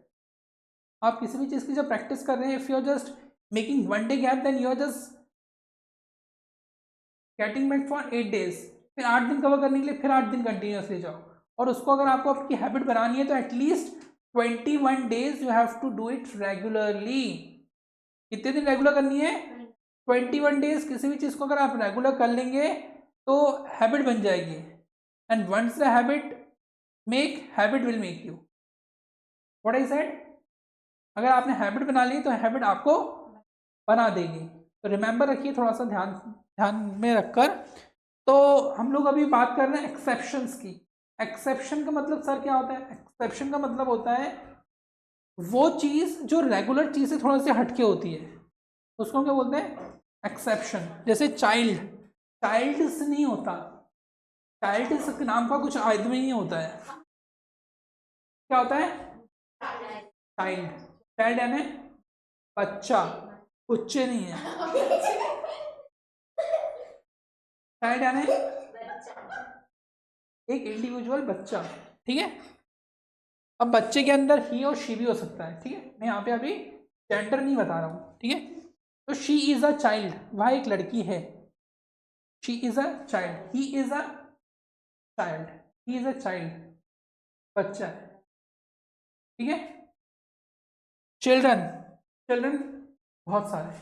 आप किसी भी चीज़ की जब प्रैक्टिस कर रहे हैं, if you are just making 1 day gap then you are just getting back for 8 days. फिर 8 दिन कवर करने के लिए फिर 8 दिन कंटिन्यूसली जाओ। और उसको अगर आपको आपकी हैबिट बनानी है तो at least 21 days you have to do it regularly. कितने दिन रेगुलर करनी है? 21 डेज। किसी भी चीज़ को अगर आप रेगुलर कर लेंगे तो हैबिट बन जाएगी। And once the habit will make you. What I said? अगर आपने हैबिट बना ली तो हैबिट आपको बना देगी। तो रिमेंबर रखिए, थोड़ा सा ध्यान में रखकर। तो हम लोग अभी बात कर रहे हैं एक्सेप्शंस की। एक्सेप्शन का मतलब सर क्या होता है? एक्सेप्शन का मतलब होता है वो चीज़ जो रेगुलर चीज़ से थोड़ा सा हटके होती है, उसको क्या बोलते हैं? एक्सेप्शन। जैसे चाइल्ड से नहीं होता, चाइल्ड नाम का कुछ आदमी नहीं होता है। क्या होता है? चाइल्ड यानी बच्चा, बच्चे नहीं है। चाइल्ड यानी एक इंडिविजुअल बच्चा, ठीक है। अब बच्चे के अंदर ही और शी भी हो सकता है, ठीक है। मैं यहाँ पे अभी जेंडर नहीं बता रहा हूँ, ठीक है। तो शी इज अ चाइल्ड, वह एक लड़की है। She is a child, he is a child, he is a child, बच्चा है, ठीक है। चिल्ड्रन बहुत सारे।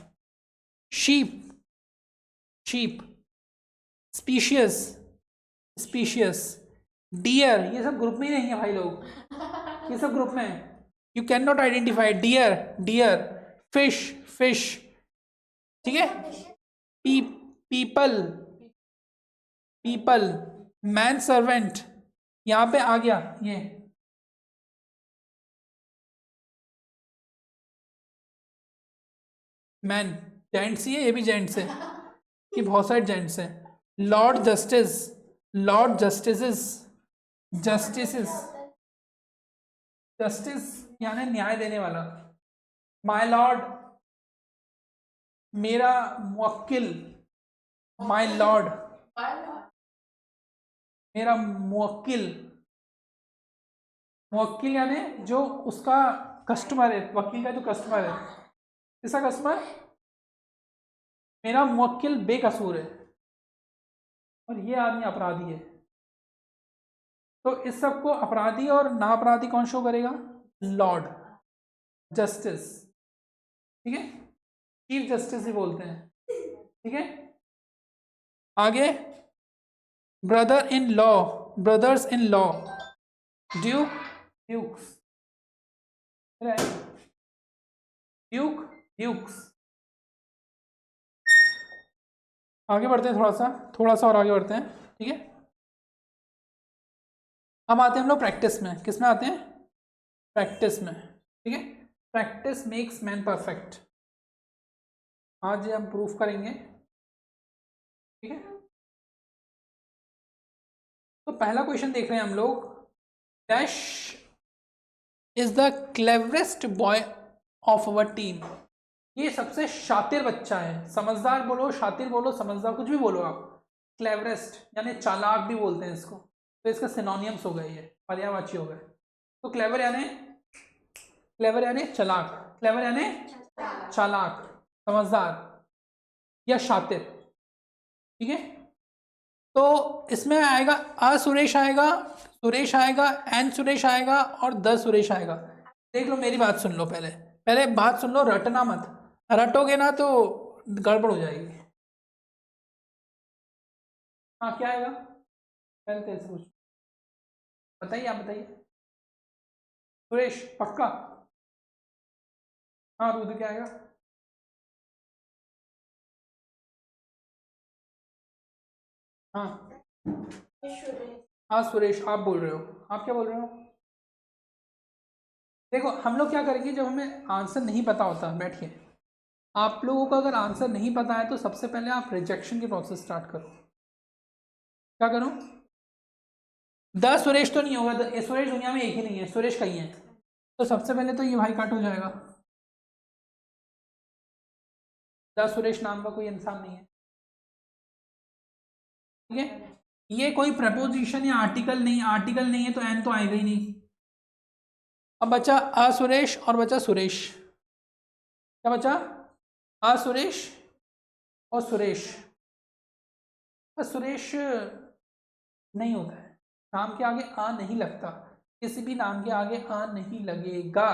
शीप, स्पीशियस, डियर, ये सब ग्रुप में ही नहीं है भाई लोग, ये सब ग्रुप में है। You can not identify deer. Fish, ठीक है। पीपल, मैन सर्वेंट, यहां पे आ गया ये मैन। जेंट्स ही है, ये भी जेंट्स है, कि बहुत सारे जेंट्स हैं। लॉर्ड जस्टिस यानी न्याय देने वाला। माय लॉर्ड, मेरा मुवक्किल। माय लॉर्ड, मेरा मुवक्किल यानी जो उसका कस्टमर है, वकील का जो कस्टमर है। किसका कस्टमर? मेरा मुवक्किल बेकसूर है और ये आदमी अपराधी है। तो इस सब को अपराधी और ना अपराधी कौन शो करेगा? लॉर्ड जस्टिस, ठीक है। चीफ जस्टिस भी बोलते हैं, ठीक है। आगे brothers in law, dukes, dukes. आगे बढ़ते हैं, थोड़ा सा और आगे बढ़ते हैं, ठीक है। अब आते हैं हम लोग प्रैक्टिस में। किस में आते हैं? प्रैक्टिस में, ठीक है। Practice makes man perfect. आज हम प्रूफ करेंगे, ठीक है। तो पहला क्वेश्चन देख रहे हैं हम लोग। Dash is the cleverest boy of our team. ये सबसे शातिर बच्चा है। समझदार बोलो, शातिर बोलो, समझदार, कुछ भी बोलो आप। क्लेवरेस्ट यानी चालाक भी बोलते हैं इसको, तो इसका सिनोनियम्स हो गए, ये पर्यायवाची हो गए। तो क्लेवर यानी चालाक, क्लेवर यानी चालाक, समझदार या शातिर, ठीक है। तो इसमें आएगा सुरेश आएगा, एन सुरेश आएगा और द सुरेश आएगा। देख लो, मेरी बात सुन लो, पहले बात सुन लो, रटना मत। रटोगे ना तो गड़बड़ हो जाएगी। हाँ, क्या आएगा? पहले तेरे से पूछ, बताइए, आप बताइए। सुरेश पक्का? हाँ, रुद्र क्या आएगा? हाँ हाँ, सुरेश आप बोल रहे हो। आप क्या बोल रहे हो? देखो, हम लोग क्या करेंगे, जब हमें आंसर नहीं पता होता, बैठिए। आप लोगों को अगर आंसर नहीं पता है तो सबसे पहले आप रिजेक्शन की प्रोसेस स्टार्ट करो। क्या करो? द सुरेश तो नहीं होगा, सुरेश दुनिया में एक ही नहीं है, सुरेश कहीं है। तो सबसे पहले तो ये भाई कट हो जाएगा, द सुरेश नाम का कोई इंसान नहीं है, ठीक है। ये कोई प्रपोजिशन या आर्टिकल नहीं, आर्टिकल नहीं है तो एन तो आएगा ही नहीं। अब बचा असुरेश और बचा सुरेश, क्या बचा, असुरेश और सुरेश। सुरेश नहीं होता है, नाम के आगे आ नहीं लगता, किसी भी नाम के आगे आ नहीं लगेगा,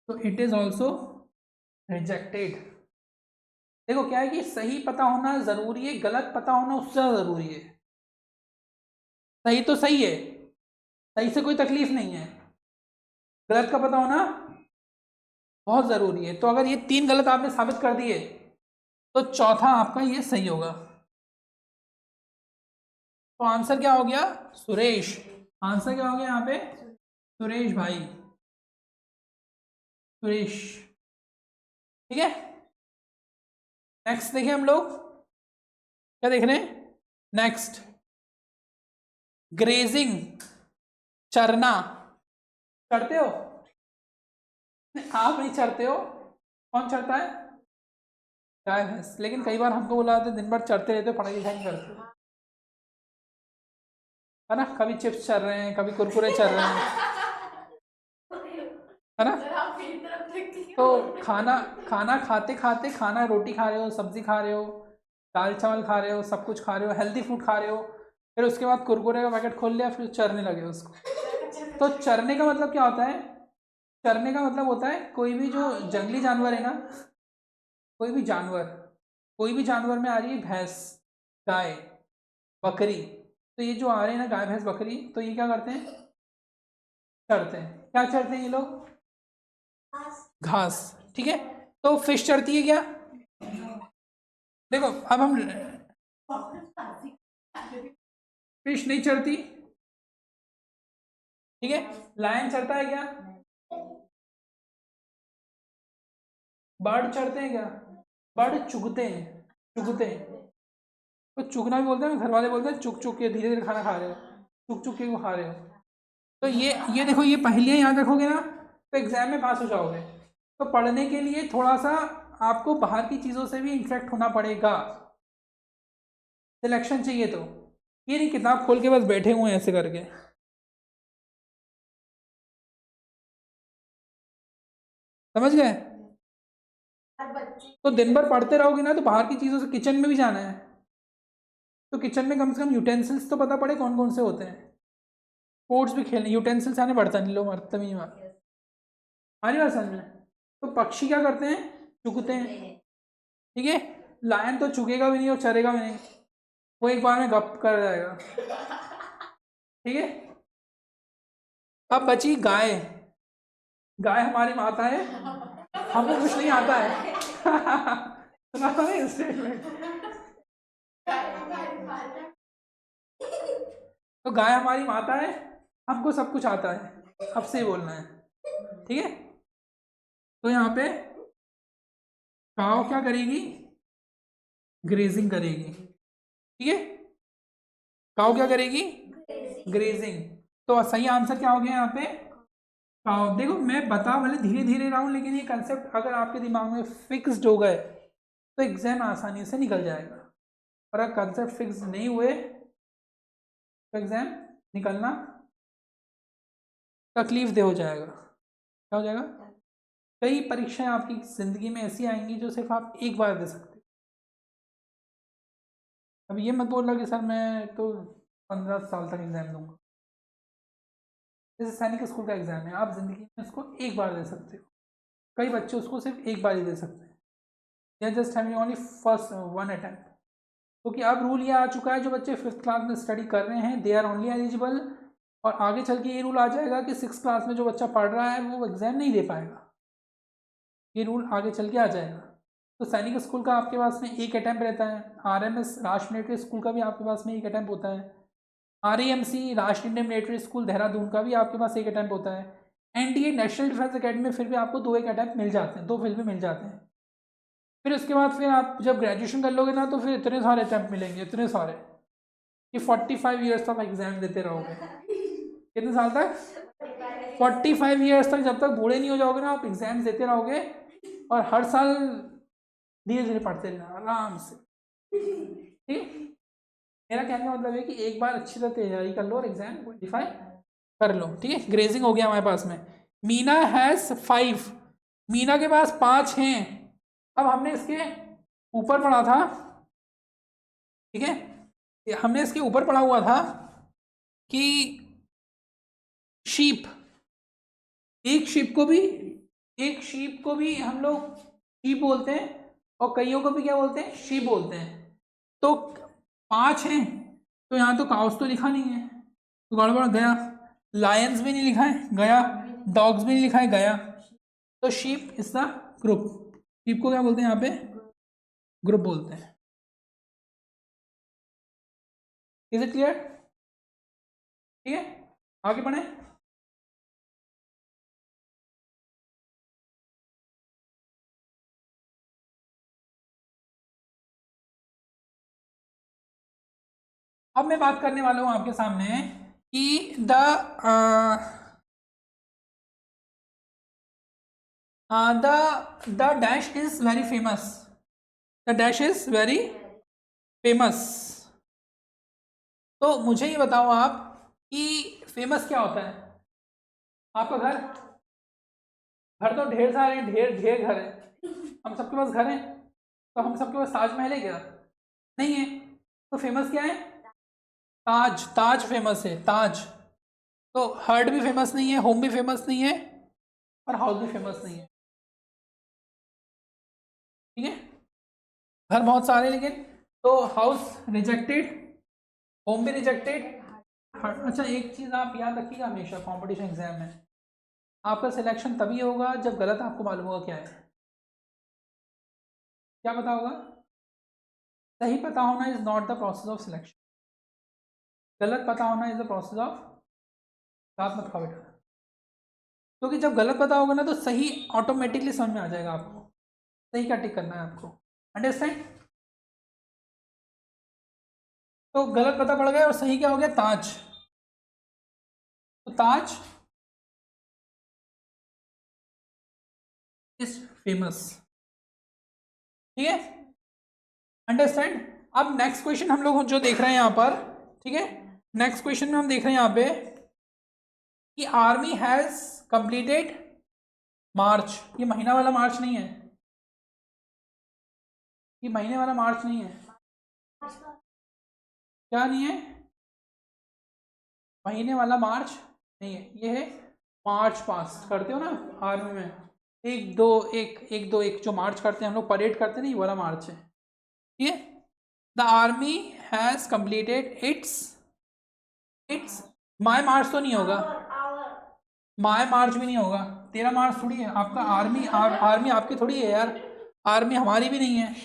तो इट इज ऑल्सो रिजेक्टेड। देखो क्या है कि सही पता होना जरूरी है, गलत पता होना उससे ज़्यादा जरूरी है। सही तो सही है, सही से कोई तकलीफ नहीं है, गलत का पता होना बहुत ज़रूरी है। तो अगर ये 3 गलत आपने साबित कर दिए तो चौथा आपका ये सही होगा। तो आंसर क्या हो गया, सुरेश। आंसर क्या हो गया यहाँ पे, सुरेश भाई, सुरेश, ठीक है। नेक्स्ट देखिए हम लोग क्या देख रहे हैं, नेक्स्ट ग्रेजिंग, चरना। चढ़ते हो आप, नहीं चढ़ते हो, कौन चढ़ता है, गाय भैंस। लेकिन कई बार हमको बोला जाता है दिन भर चढ़ते रहते हो, पढ़ाई लिखाई नहीं करते, है ना। कभी चिप्स चल रहे हैं, कभी कुरकुरे चल रहे हैं, है ना। तो खाना खाना खाते खाते, खाना रोटी खा रहे हो, सब्जी खा रहे हो, दाल चावल खा रहे हो, सब कुछ खा रहे हो, हेल्दी फूड खा रहे हो, फिर उसके बाद कुरकुरे का पैकेट खोल लिया, फिर चरने लगे उसको। तो चरने का मतलब क्या होता है, चरने का मतलब होता है कोई भी जो जंगली जानवर है ना, कोई भी जानवर, कोई भी जानवर में आ रही है भैंस, गाय, बकरी, तो ये जो आ रहे हैं ना गाय भैंस बकरी, तो ये क्या करते हैं, चरते हैं। क्या चरते हैं ये लोग, घास, ठीक है। तो फिश चरती है क्या, देखो अब हम, फिश नहीं चरती, ठीक है। लायन चरता है क्या, बर्ड चरते हैं क्या, बर्ड चुगते हैं, चुगते हैं। तो चुगना भी बोलते हैं, घर वाले बोलते हैं चुग चुग के धीरे धीरे खाना खा रहे हो, चुग चुग के वो खा रहे हो। तो ये देखो, ये पहेलियाँ याद रखोगे ना तो एग्जाम में पास हो जाओगे। तो पढ़ने के लिए थोड़ा सा आपको बाहर की चीज़ों से भी इंटरेक्ट होना पड़ेगा, सिलेक्शन चाहिए। तो ये नहीं किताब खोल के बस बैठे हुए हैं ऐसे करके, समझ गए। तो दिन भर पढ़ते रहोगे ना तो बाहर की चीज़ों से, किचन में भी जाना है तो किचन में कम से कम यूटेंसिल्स तो पता पड़े कौन कौन से होते हैं। स्पोर्ट्स भी खेलने यूटेंसिल्स आने पड़ता नहीं, लोग मरते भी नहीं मार, हमारी बात समझ में। तो पक्षी क्या करते हैं, चुगते हैं, ठीक है। लायन तो चुगेगा भी नहीं और चरेगा भी नहीं, वो एक बार में गप कर जाएगा, ठीक है। अब बची गाय, गाय हमारी माता है, हमको कुछ नहीं आता है सुना था नहीं स्टेटमेंट। तो गाय हमारी माता है, हमको सब कुछ आता है, अब से ही बोलना है, ठीक है। तो यहाँ पे काव क्या करेगी, ग्रेजिंग करेगी, ठीक है। काव क्या करेगी, ग्रेजिंग। तो सही आंसर क्या हो गया यहाँ पे, काव। देखो मैं बता भले धीरे धीरे रहा हूँ, लेकिन ये कंसेप्ट अगर आपके दिमाग में फिक्स्ड हो गए तो एग्जाम आसानी से निकल जाएगा, और अगर कंसेप्ट फिक्स नहीं हुए तो एग्जाम निकलना तकलीफ दे हो जाएगा। क्या हो जाएगा, कई परीक्षाएं आपकी जिंदगी में ऐसी आएंगी जो सिर्फ आप एक बार दे सकते। अब ये मत बोलना कि सर मैं तो 15 साल तक एग्जाम दूंगा, जैसे सैनिक स्कूल का एग्जाम है, आप जिंदगी में उसको एक बार दे सकते हो, कई बच्चे उसको सिर्फ एक बार ही दे सकते हैं, या just having only first one attempt. क्योंकि अब रूल ये आ चुका है, जो बच्चे 5th क्लास में स्टडी कर रहे हैं दे आर ओनली एलिजिबल, और आगे चल के ये रूल आ जाएगा कि 6th क्लास में जो बच्चा पढ़ रहा है वो एग्ज़ाम नहीं दे पाएगा, ये रूल आगे चल के आ जाएगा। तो सैनिक स्कूल का आपके पास में एक अटैम्प्ट रहता है, RMS राष्ट्रीय मिलिट्री स्कूल का भी आपके पास में एक अटैम्प्ट होता है, RAMC राष्ट्रीय इंडियन मिलिट्री स्कूल देहरादून का भी आपके पास एक अटैम्प्ट होता है, NDA नेशनल डिफेंस अकेडमी में फिर भी आपको 2 एक अटैम्प्ट मिल जाते हैं, 2 फिर भी मिल जाते हैं। फिर उसके बाद फिर आप जब ग्रेजुएशन कर लोगे ना तो फिर इतने सारे अटैम्प्ट मिलेंगे, इतने सारे, कि 45 ईयर्स तक एग्जाम देते रहोगे? कितने साल तक? 45 ईयर्स तक, जब तक बूढ़े नहीं हो जाओगे ना आप एग्जाम देते रहोगे और हर साल धीरे धीरे पढ़ते रहना आराम से, ठीक। मेरा कहने का मतलब है कि एक बार अच्छी तरह तैयारी कर लो और एग्जाम क्वालिफाई कर लो, ठीक है। ग्रेजिंग हो गया हमारे पास में। मीना हैज 5, मीना के पास 5 हैं। अब हमने इसके ऊपर पढ़ा था, ठीक है, हमने इसके ऊपर पढ़ा हुआ था कि शीप, एक शीप को भी हम लोग शीप बोलते हैं और कईयों को भी क्या बोलते हैं? शीप बोलते हैं। तो 5 हैं, तो यहाँ तो काउस तो लिखा नहीं है, तो गड़बड़ गया। लायंस भी नहीं लिखा है, गया। डॉग्स भी नहीं लिखा है, गया। तो sheep is the group. Sheep को क्या बोलते हैं यहाँ पे? ग्रुप बोलते हैं। Is it clear? ठीक है, आगे बढ़े। अब मैं बात करने वाला हूं आपके सामने कि the dash is very famous. The dash is very famous. तो मुझे ये बताओ आप कि फेमस क्या होता है? आपका घर, घर तो ढेर सारे, ढेर ढेर घर है। हम सबके पास घर है, तो हम सबके पास ताजमहल है क्या? नहीं है। तो फेमस क्या है? ताज, ताज फेमस है, ताज। तो हर्ट भी फेमस नहीं है, होम भी फेमस नहीं है और हाउस भी फेमस नहीं है, ठीक है। घर बहुत सारे लेकिन, तो हाउस रिजेक्टेड, होम भी रिजेक्टेड। अच्छा, एक चीज़ आप याद रखिएगा हमेशा कंपटीशन एग्जाम में, आपका सिलेक्शन तभी होगा जब गलत आपको मालूम होगा क्या है। क्या पता होगा? सही पता होना is not the process of selection, गलत पता होना इज द प्रोसेस ऑफ। साथ मत खाओ बेटा, क्योंकि जब गलत पता होगा ना तो सही ऑटोमेटिकली समझ में आ जाएगा आपको, सही का टिक करना है आपको। अंडरस्टैंड? तो गलत पता पड़ गया और सही क्या हो गया? ताज। तो ताज इज फेमस, ठीक है। अंडरस्टैंड? अब नेक्स्ट क्वेश्चन हम लोग जो देख रहे हैं यहाँ पर, ठीक है, नेक्स्ट क्वेश्चन में हम देख रहे हैं यहाँ पे कि आर्मी हैज कंप्लीटेड मार्च। ये महीना वाला मार्च नहीं है, ये महीने वाला मार्च नहीं है। क्या नहीं है? महीने वाला मार्च नहीं है, ये है मार्च पास्ट करते हो ना आर्मी में, 1 2 1 1 2 1 जो मार्च करते हैं हम लोग, परेड करते हैं ना, ये वाला मार्च है, ठीक है। The army has completed its my march तो नहीं होगा, माई मार्च भी नहीं होगा, तेरा मार्च थोड़ी है आपका। आर्मी आर्मी आपकी थोड़ी है यार, आर्मी हमारी भी नहीं है,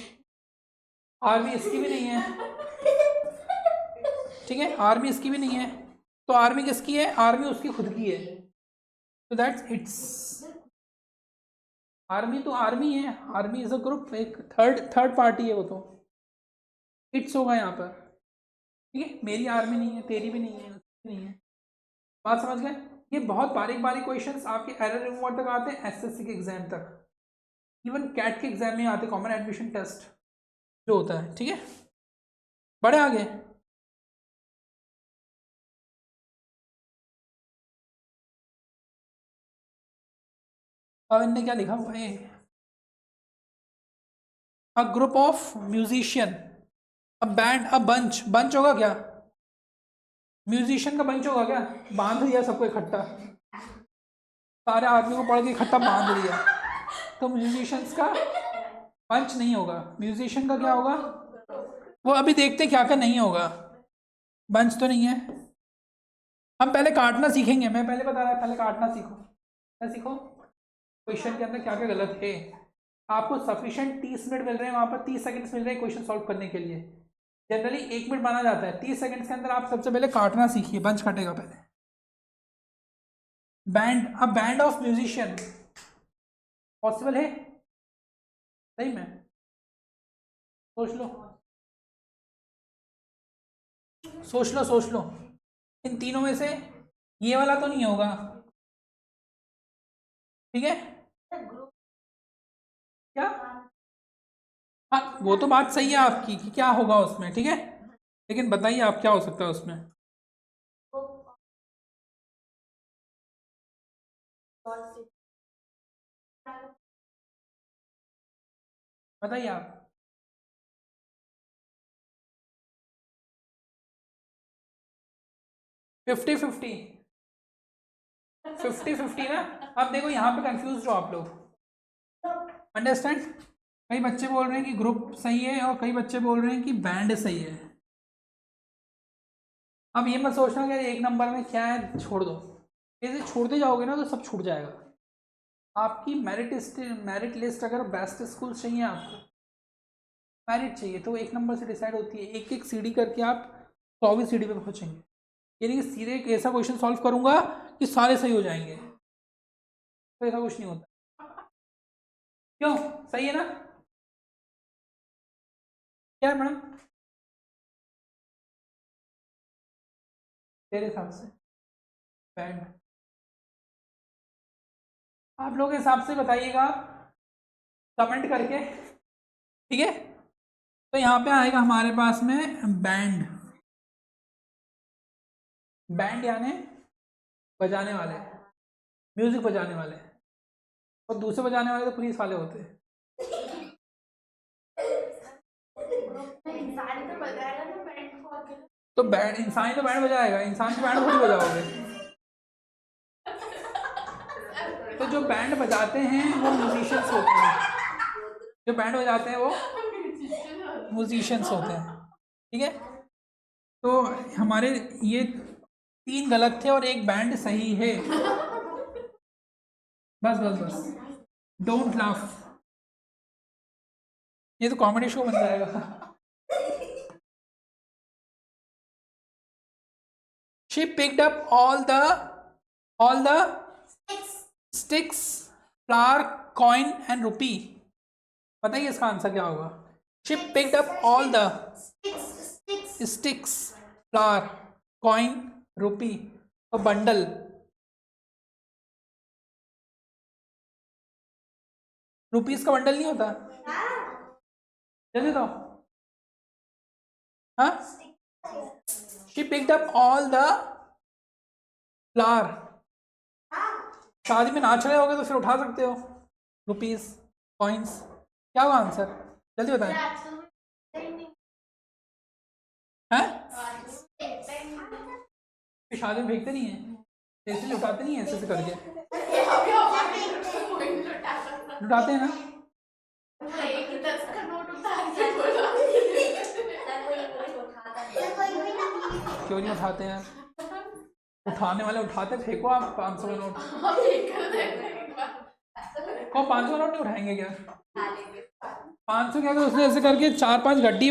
आर्मी इसकी भी नहीं है, ठीक है, आर्मी इसकी भी नहीं है। तो आर्मी किसकी है? आर्मी उसकी खुद की है, तो दैट्स इट्स। आर्मी तो आर्मी है, आर्मी इज अ ग्रुप, एक थर्ड पार्टी है वो तो। इट्स होगा यहाँ पर, ठीक है। मेरी आर्मी नहीं है, तेरी भी नहीं है, उसकी नहीं है। बात समझ गए? ये बहुत बारीक बारीक क्वेश्चंस आपके एरर रिमूवर तक आते हैं, एसएससी के एग्जाम तक, इवन कैट के एग्जाम में आते, कॉमन एडमिशन टेस्ट जो होता है, ठीक है। बड़े आगे। अब इनने क्या लिखा हुआ है? अ group of musician, a band, a bunch. Bunch होगा क्या? म्यूजिशियन का बंच होगा क्या? बांध दिया सबको इकट्ठा, सारे आदमी को पढ़ के इकट्ठा बांध दिया, तो म्यूजिशियंस का बंच नहीं होगा। म्यूजिशियन का क्या होगा? वो अभी देखते क्या क्या नहीं होगा, बंच तो नहीं है। हम पहले काटना सीखेंगे, मैं पहले बता रहा, पहले काटना सीखो, क्या सीखो? क्वेश्चन के अंदर क्या क्या गलत है। आपको सफिशिएंट 30 मिनट मिल रहे हैं, वहां पर 30 सेकंड्स मिल रहे हैं क्वेश्चन सॉल्व करने के लिए। जनरली 1 मिनट माना जाता है, 30 सेकंड्स के अंदर आप सबसे पहले काटना सीखिए, बंच कटेगा पहले। Band, a band of musician possible है? सही में सोच लो। सोच लो इन तीनों में से ये वाला तो नहीं होगा, ठीक है? क्या? हाँ वो तो बात सही है आपकी कि क्या होगा उसमें, ठीक है, लेकिन बताइए आप क्या हो सकता है उसमें। बताइए आप। 50-50, 50-50 ना। अब देखो यहाँ पे कंफ्यूज हो आप लोग, अंडरस्टैंड? कई बच्चे बोल रहे हैं कि ग्रुप सही है और कई बच्चे बोल रहे हैं कि बैंड सही है। अब ये मत सोचना कि एक नंबर में क्या है, छोड़ दो, ऐसे छोड़ते जाओगे ना तो सब छूट जाएगा। आपकी मेरिट लिस्ट अगर बेस्ट स्कूल चाहिए, आपको मेरिट चाहिए, तो एक नंबर से डिसाइड होती है। एक एक सीढ़ी करके आप 100वीं सीढ़ी पे पहुंचेंगे। यानी कि सीधे एक ऐसा क्वेश्चन सॉल्व करूंगा कि सारे सही हो जाएंगे, तो ऐसा कुछ नहीं होता। क्यों? सही है ना? क्या है मैडम तेरे हिसाब से? बैंड आप लोग के हिसाब से बताइएगा कमेंट करके, ठीक है? तो यहाँ पे आएगा हमारे पास में बैंड। बैंड यानी बजाने वाले, म्यूजिक बजाने वाले, और दूसरे बजाने वाले तो पुलिस वाले होते हैं। तो बैंड इंसान ही तो बैंड बजाएगा, इंसान की बैंड थोड़ी बजाओगे। तो जो बैंड बजाते हैं वो म्यूजिशियंस होते हैं, जो बैंड बजाते हैं वो म्यूजिशियंस होते हैं, ठीक है? तो हमारे ये 3 गलत थे और एक बैंड सही है। बस बस बस, डोंट लाफ, ये तो कॉमेडी शो बन जाएगा। She picked up all the sticks, flower, coin and rupee. बताइए इसका आंसर क्या होगा? She picked up all the sticks, flower, coin, rupee, तो बंडल। रुपीस का बंडल नहीं होता? जल्दी तो, हाँ? She picked up all the flower। शादी में नाच रहे होगे तो फिर उठा सकते हो रुपीस, कॉइन्स। क्या होगा आंसर? जल्दी बताएं। हैं? शादी में फेंकते नहीं है, ऐसे लुटाते नहीं है, ऐसे करके लुटाते हैं ना। क्यों नहीं उठाते हैं? उठाने वाले उठाते, फेंको आप 500 का नोट। को 500 का नोट नहीं उठाएंगे क्या? 500 क्या, उसने ऐसे करके 4-5 गड्डी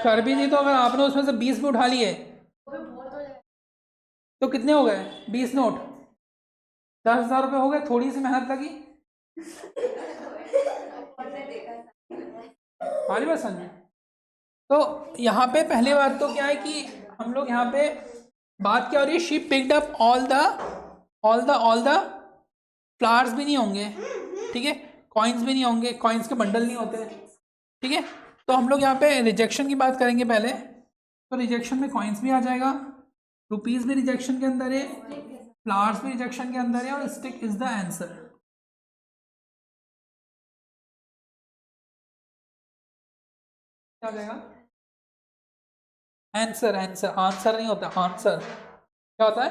कर भी दी, तो अगर आपने उसमें से 20 भी उठा लिए तो कितने हो गए? 20 नोट 10,000 रुपये हो गए, थोड़ी सी मेहनत लगी। हमारी बात समझे? तो यहाँ पे पहली बात तो क्या है कि हम लोग यहाँ पे बात क्या हो रही है? She picked up all the flowers भी नहीं होंगे, ठीक है, कॉइन्स भी नहीं होंगे, कॉइन्स के बंडल नहीं होते, ठीक है? तो हम लोग यहाँ पे रिजेक्शन की बात करेंगे पहले। तो रिजेक्शन में कॉइन्स भी आ जाएगा, रुपीस भी रिजेक्शन के अंदर है, फ्लावर्स भी रिजेक्शन के अंदर है, और स्टिक इज द आंसर। क्या हो जाएगा? आंसर, आंसर, आंसर नहीं होता, आंसर क्या होता है?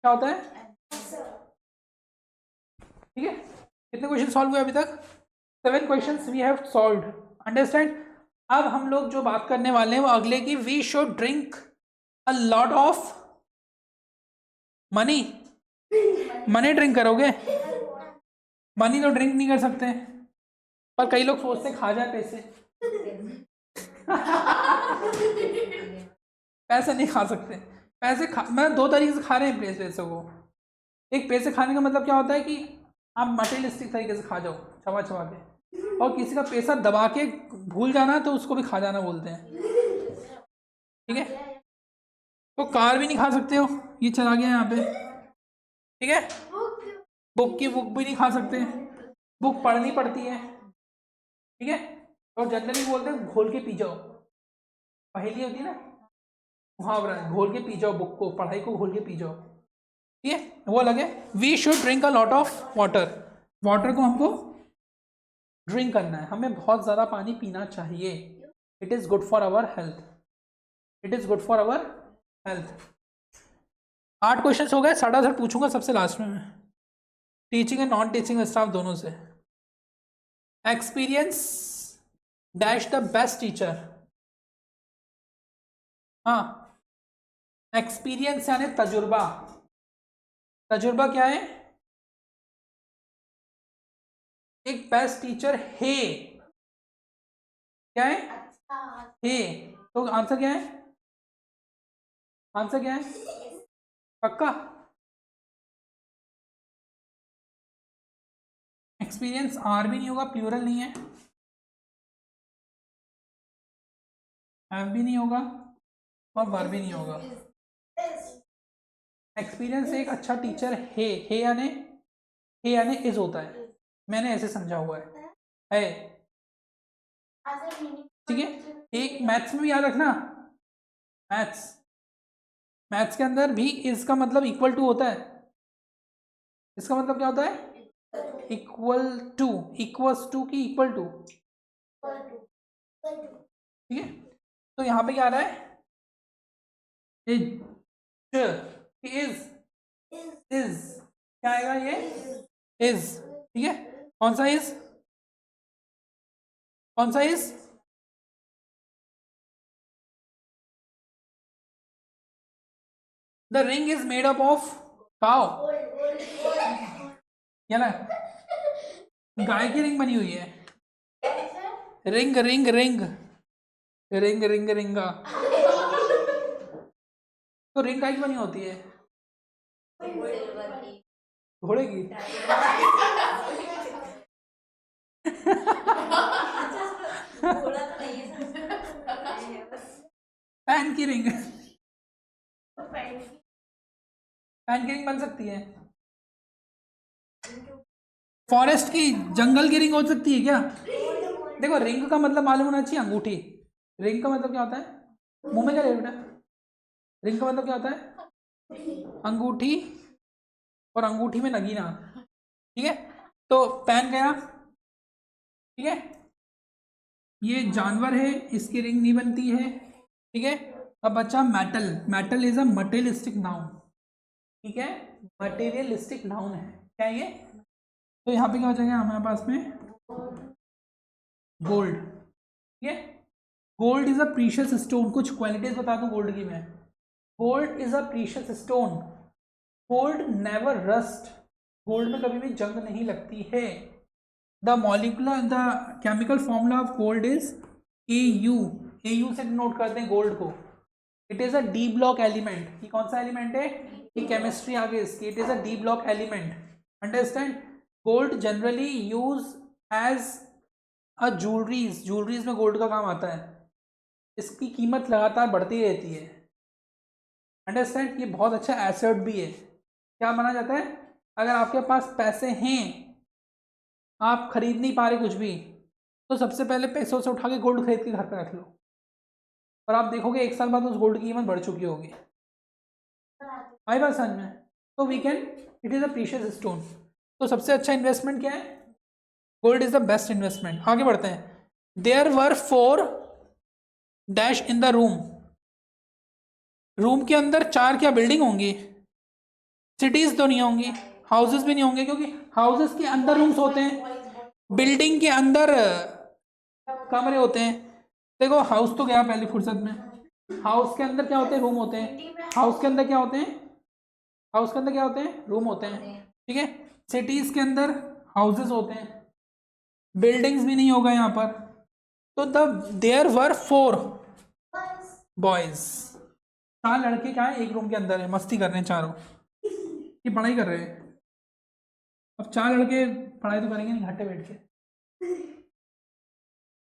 क्या होता है? ठीक है? कितने क्वेश्चन सॉल्व हुए अभी तक? 7 questions we have solved, understand? अब हम लोग जो बात करने वाले हैं वो अगले की, we should drink a lot of money. Money drink करोगे? मनी तो ड्रिंक नहीं कर सकते, पर कई लोग सोचते खा जाए पैसे। पैसे नहीं खा सकते, पैसे मैं 2 तरीके से खा रहे हैं पैसे को। एक, पैसे खाने का मतलब क्या होता है कि आप मटेरियलिस्टिक तरीके से खा जाओ छपा छपा के, और किसी का पैसा दबा के भूल जाना तो उसको भी खा जाना बोलते हैं। ठीक है, तो कार भी नहीं खा सकते हो, ये चला गया यहाँ पे। ठीक है, बुक की बुक भी नहीं खा सकते, बुक पढ़नी पड़ती है। ठीक है, और जनरली बोलते हैं घोल के पी जाओ, पहेली होती है ना, मुहावरा है, घोल के पी जाओ बुक को, पढ़ाई को घोल के पी जाओ। ठीक है, वो अलग है। We should drink a lot of water, water को हमको ड्रिंक करना है, हमें बहुत ज़्यादा पानी पीना चाहिए। It is good for our health, it is good for our health. 8 question हो गए, 8.5 पूछूंगा सबसे लास्ट में मैं, teaching and non teaching staff दोनों से। Experience dash the best teacher. हाँ, एक्सपीरियंस यानी तजुर्बा, तजुर्बा क्या है? एक बेस्ट टीचर है, क्या है? है, तो आंसर क्या है? आंसर क्या है? पक्का? एक्सपीरियंस आर भी नहीं होगा, प्लूरल नहीं है, हैव भी नहीं होगा, और वर भी नहीं होगा। एक्सपीरियंस एक अच्छा टीचर है यानी इज होता है, मैंने ऐसे समझा हुआ है। ठीक है, एक मैथ्स में भी याद रखना, मैथ्स मैथ्स के अंदर भी इज का मतलब इक्वल टू होता है। इसका मतलब क्या होता है? इक्वल टू, इक्वल्स टू की इक्वल टू। ठीक है, तो यहाँ पे क्या आ रहा है? इज इज क्या आएगा? ये इज। ठीक है, कौन सा इज? कौन सा is? The ring is made up of cow, या ना, गाय की रिंग बनी हुई है, ring ring ring ring ring रिंगा, तो रिंग गाय की बनी होती है, घोड़े की। पैन की रिंग, पैन की रिंग बन सकती है। फॉरेस्ट की, जंगल की रिंग हो सकती है क्या? देखो, रिंग का मतलब मालूम होना चाहिए, अंगूठी। रिंग का मतलब क्या होता है? मुंह में क्या ले बेटा? रिंग का मतलब क्या होता है? अंगूठी, और अंगूठी में नगीना। ठीक है, तो पैन गया। ठीक है, ये जानवर है, इसकी रिंग नहीं बनती है। ठीक है, अब बचा metal, metal is a materialistic noun. ठीक है, मटेरियलिस्टिक नाउन है, क्या है ये? तो यहाँ पे क्या हो जाएगा हमारे पास में? गोल्ड। ठीक है, gold is a precious stone, कुछ क्वालिटीज बता दूं गोल्ड की मैं। Gold is a precious stone, gold never rust, gold में कभी भी जंग नहीं लगती है। The chemical formula of gold is AU, AU से नोट करते हैं गोल्ड को। It is a D block element, ये कौन सा एलिमेंट है? ये केमिस्ट्री आगे इसकी, it is a D block element. Understand? Gold generally use as a jewelleries, jewelleries में गोल्ड का काम आता है, इसकी कीमत लगातार बढ़ती रहती है। अंडरस्टैंड? ये बहुत अच्छा एसेट भी है। क्या माना जाता है? अगर आपके पास पैसे हैं, आप खरीद नहीं पा रहे कुछ भी, तो सबसे पहले पैसों से उठा के गोल्ड खरीद के घर पे रख लो, और आप देखोगे 1 साल बाद उस गोल्ड की कीमत बढ़ चुकी होगी। आई बात समझ में? तो we can, it is a precious stone, तो सबसे अच्छा इन्वेस्टमेंट क्या है? Gold is the best investment. आगे बढ़ते हैं। There were 4 dash in the room, room के अंदर 4 क्या बिल्डिंग होंगी? सिटीज तो नहीं होंगी, हाउसेस भी नहीं होंगे, क्योंकि हाउसेस के अंदर रूम्स होते हैं, बिल्डिंग के अंदर कमरे होते हैं। देखो, हाउस तो गया पहले फुर्सत में, हाउस के अंदर क्या होते हैं? रूम होते हैं। हाउस के अंदर क्या होते हैं? हाउस के अंदर क्या होते हैं? रूम होते हैं। ठीक है, सिटीज के अंदर हाउसेस होते हैं, बिल्डिंग्स भी नहीं होगा यहाँ पर। तो द देयर वर 4 बॉयज, 4 लड़के क्या है, एक रूम के अंदर है, मस्ती कर रहे हैं चारों, ये पढ़ाई कर रहे हैं। अब 4 लड़के पढ़ाई तो करेंगे नहीं घंटे बैठ के,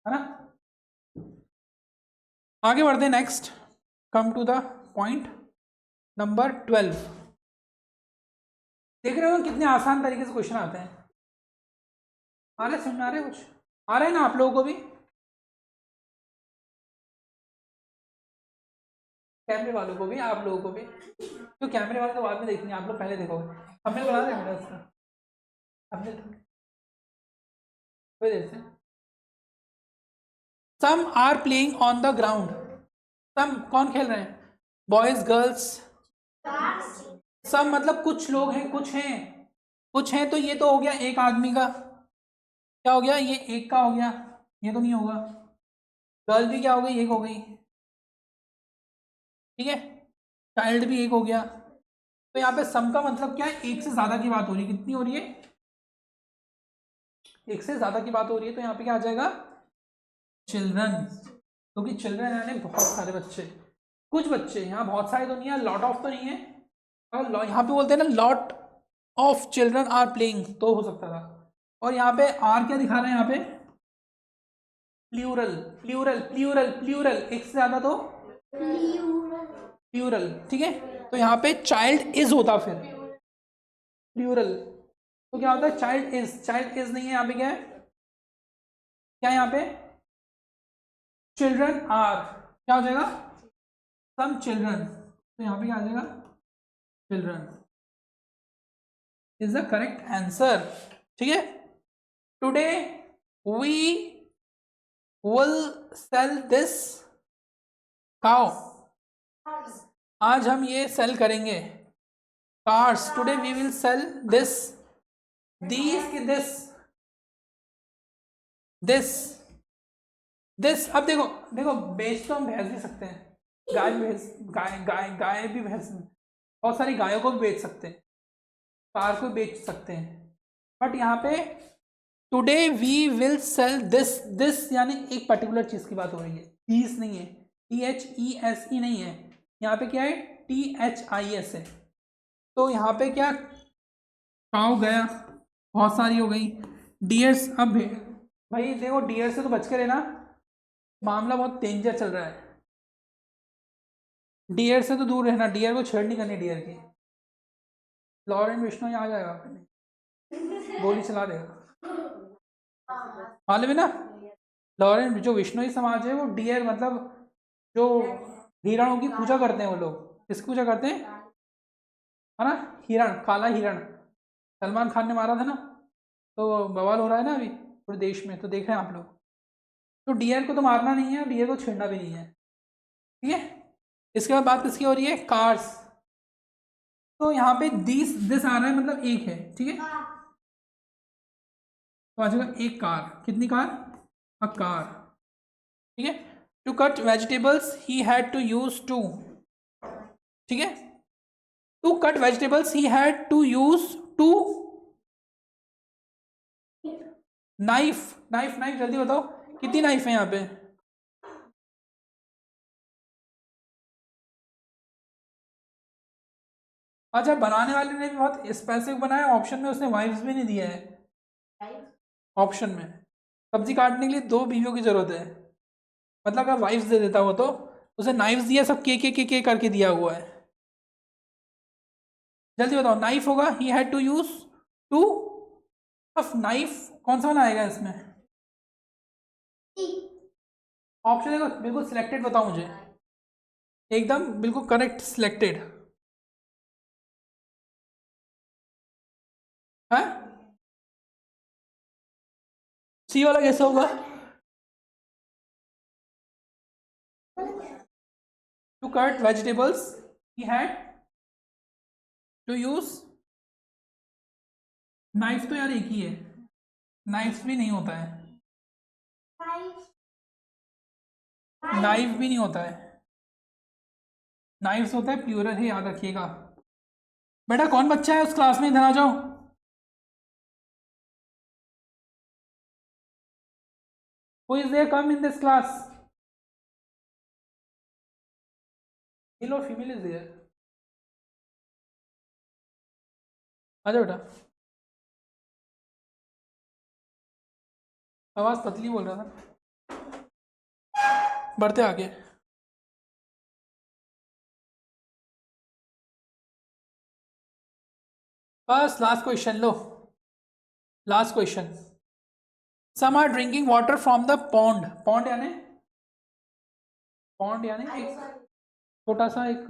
है ना? आगे बढ़ते हैं next. Come to the point number 12। देख रहे हो कितने आसान तरीके से क्वेश्चन आते हैं। आ रहे, समझ में आ रहे, कुछ आ रहे हैं ना आप लोगों को भी? कैमरे वालों को भी, आप लोगों को भी। तो कैमरे वाले तो बाद में देखेंगे, आप लोग पहले देखोगे। हमने बना दिया मेरा उसका, हमने कोई देर से। Some are playing on the ground. Some कौन खेल रहे हैं? Boys, girls. सम मतलब कुछ लोग हैं, कुछ हैं, कुछ हैं, तो ये तो हो गया एक आदमी का। क्या हो गया? ये एक का हो गया, ये तो नहीं होगा। गर्ल भी क्या हो गई? एक हो गई, ठीक है। चाइल्ड भी एक हो गया। तो यहाँ पे सम का मतलब क्या है? एक से ज्यादा की बात हो रही है। कितनी हो रही है? एक से ज्यादा की बात हो रही है। तो यहाँ पे क्या आ जाएगा? चिल्ड्रन। क्योंकि चिल्ड्रन यानी बहुत सारे बच्चे। कुछ बच्चे, यहाँ बहुत सारे तो नहीं है, लॉट ऑफ तो नहीं है। अगर यहाँ पे बोलते हैं ना lot of children are playing, तो हो सकता था। और यहाँ पे आर क्या दिखा रहे हैं? यहाँ पे प्लूरल, प्लूरल, प्लूरल, प्लूरल, एक से ज्यादा तो प्लूरल, ठीक है। तो यहाँ पे चाइल्ड इज होता फिर प्लूरल। तो क्या होता है? चाइल्ड इज, चाइल्ड इज नहीं है, यहाँ पे क्या है? क्या है यहाँ पे? Children are. क्या हो जाएगा? Some children. तो यहाँ पे क्या आ जाएगा? Children is the correct answer, ठीक है। Today we will sell this cow. आज हम ये सेल करेंगे। Cars, today we will sell this, this, this, this. अब देखो, देखो बेच तो हम भैंस भी सकते हैं, गाय भी भैंस, गाय भी भैंस, बहुत सारी गायों को भी बेच सकते हैं, कार को बेच सकते हैं। बट यहाँ पे today we will sell this, this यानी एक पर्टिकुलर चीज की बात हो रही है, दीस नहीं है, THESE नहीं है, यहाँ पे क्या है? THIS है। तो यहाँ पे क्या? काऊ गया, बहुत सारी हो गई। डियर्स, अब भाई देखो डियर से तो बच के रहना, मामला बहुत डेंजर चल रहा है। डियर से तो दूर रहना, डियर को छेड़ नहीं करनी डियर की। लॉरेन विष्णु यहाँ आ जाएगा, गोली चला देगा, मालूम है ना? लॉरेन, जो विष्णु समाज है वो डियर मतलब जो हिरणों की पूजा करते हैं वो लोग। किसकी पूजा करते हैं? है ना, हिरण, काला हिरण। सलमान खान ने मारा था ना, तो बवाल हो रहा है ना अभी पूरे देश में, तो देख रहे हैं आप लोग। तो डियर को तो मारना नहीं है, डियर को छेड़ना भी नहीं है, ठीक है। इसके बाद बात किसकी हो रही है? कार्स। तो यहाँ पे दिस आ रहा है, मतलब एक है, ठीक है। तो आ जाएगा एक कार। कितनी कार? अ कार, ठीक है। To cut vegetables he had to use to, ठीक है। To cut vegetables he had to use to knife, knife, knife, जल्दी बताओ कितनी नाइफ है यहाँ पे? अच्छा, बनाने वाले ने भी बहुत स्पेसिफिक बनाया, ऑप्शन में उसने वाइफ्स भी नहीं दिया है। ऑप्शन में सब्जी काटने के लिए 2 बीवियों की जरूरत है, मतलब अगर वाइफ्स दे देता वो तो उसे नाइफ्स दिया, सब के करके दिया हुआ है। जल्दी बताओ, नाइफ होगा, he had to use to, of knife कौन सा वाला आएगा इसमें? ऑप्शन देखो, बिल्कुल सिलेक्टेड बताओ मुझे, एकदम बिल्कुल करेक्ट सिलेक्टेड है। सी वाला कैसे होगा? To cut vegetables he had to use knife. तो यार एक ही है, नाइफ भी नहीं होता है, नाइफ भी नहीं होता है, नाइफ्स होता है प्लूरल है, याद रखिएगा। बेटा कौन बच्चा है उस क्लास में, इधर आ जाओ। Who is there, come in this class. Male और फीमेल इज देयर, आ जाओ बेटा। आवाज पतली बोल रहा था, बढ़ते आगे। बस लास्ट क्वेश्चन लो, last question. Some are drinking water from the pond. Pond यानी एक छोटा सा एक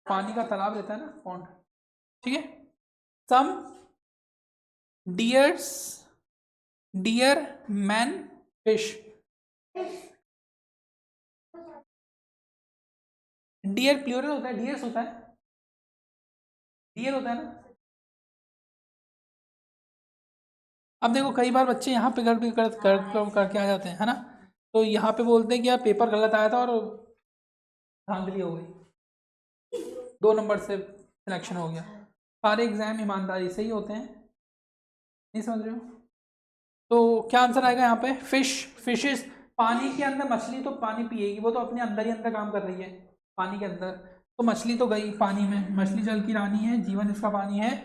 पानी का तालाब रहता है ना, पॉन्ड, ठीक है। Some deers, deer man fish. Deer plural होता है, डियर्स होता है, डियर होता है ना। अब देखो कई बार बच्चे यहाँ पे करके आ जाते हैं, है ना। तो यहाँ पे बोलते हैं कि यार पेपर गलत आया था और धांधली हो गई, 2 नंबर से सिलेक्शन हो गया। सारे एग्जाम ईमानदारी से ही होते हैं, नहीं समझ रहे हो। तो क्या आंसर आएगा यहाँ पे? Fish, fishes. पानी के अंदर मछली तो पानी पिएगी, वो तो अपने अंदर ही अंदर काम कर रही है पानी के अंदर। तो मछली तो गई पानी में, मछली जल की रानी है, जीवन इसका पानी है।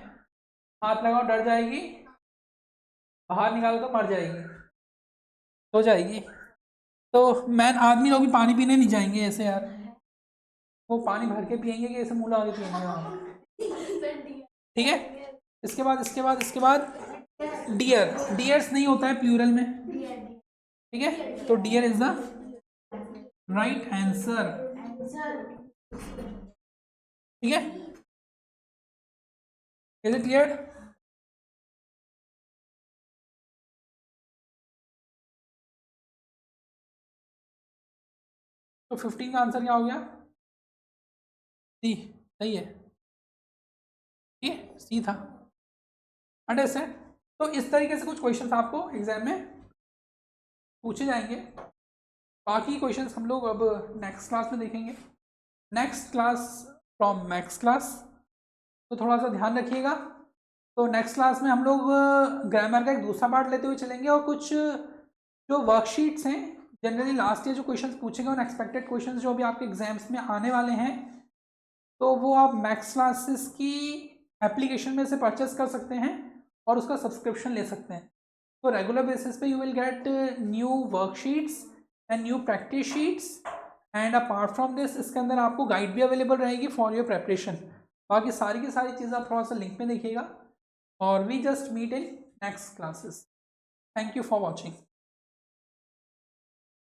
हाथ लगाओ डर जाएगी, बाहर निकालो तो मर जाएगी, हो जाएगी। तो मैन, आदमी लोग भी पानी पीने नहीं जाएंगे ऐसे यार, वो पानी भर के पियेंगे कि ऐसे मुँह लगा के पियेंगे वहाँ, ठीक है। इसके बाद डियर, डियर्स नहीं होता है प्लूरल में, ठीक है। तो deer is the right answer, ठीक है। Is it clear? तो 15 का आंसर क्या हो गया? सी, सही है, ठीक है, सी था। अंडरस्टैंड? तो इस तरीके से कुछ क्वेश्चंस आपको एग्जाम में पूछे जाएंगे। बाकी क्वेश्चंस हम लोग अब नेक्स्ट क्लास में देखेंगे, next class from maths class. तो थोड़ा सा ध्यान रखिएगा। तो नेक्स्ट क्लास में हम लोग ग्रामर का एक दूसरा पार्ट लेते हुए चलेंगे, और कुछ जो वर्कशीट्स हैं, जनरली लास्ट ईयर जो क्वेश्चंस पूछे गए उन एक्सपेक्टेड क्वेश्चंस जो भी आपके एग्जाम्स में आने वाले हैं, तो वो आप मैथ्स क्लासेस की एप्लीकेशन में से परचेस कर सकते हैं और उसका सब्सक्रिप्शन ले सकते हैं। तो रेगुलर बेसिस पे you will get new worksheets and new practice sheets, and apart from this इसके अंदर आपको गाइड भी अवेलेबल रहेगी फॉर योर प्रेपरेशन। बाकी सारी की सारी चीज़ें आप थोड़ा सा लिंक में देखिएगा, और we just meet in next classes. Thank you for watching.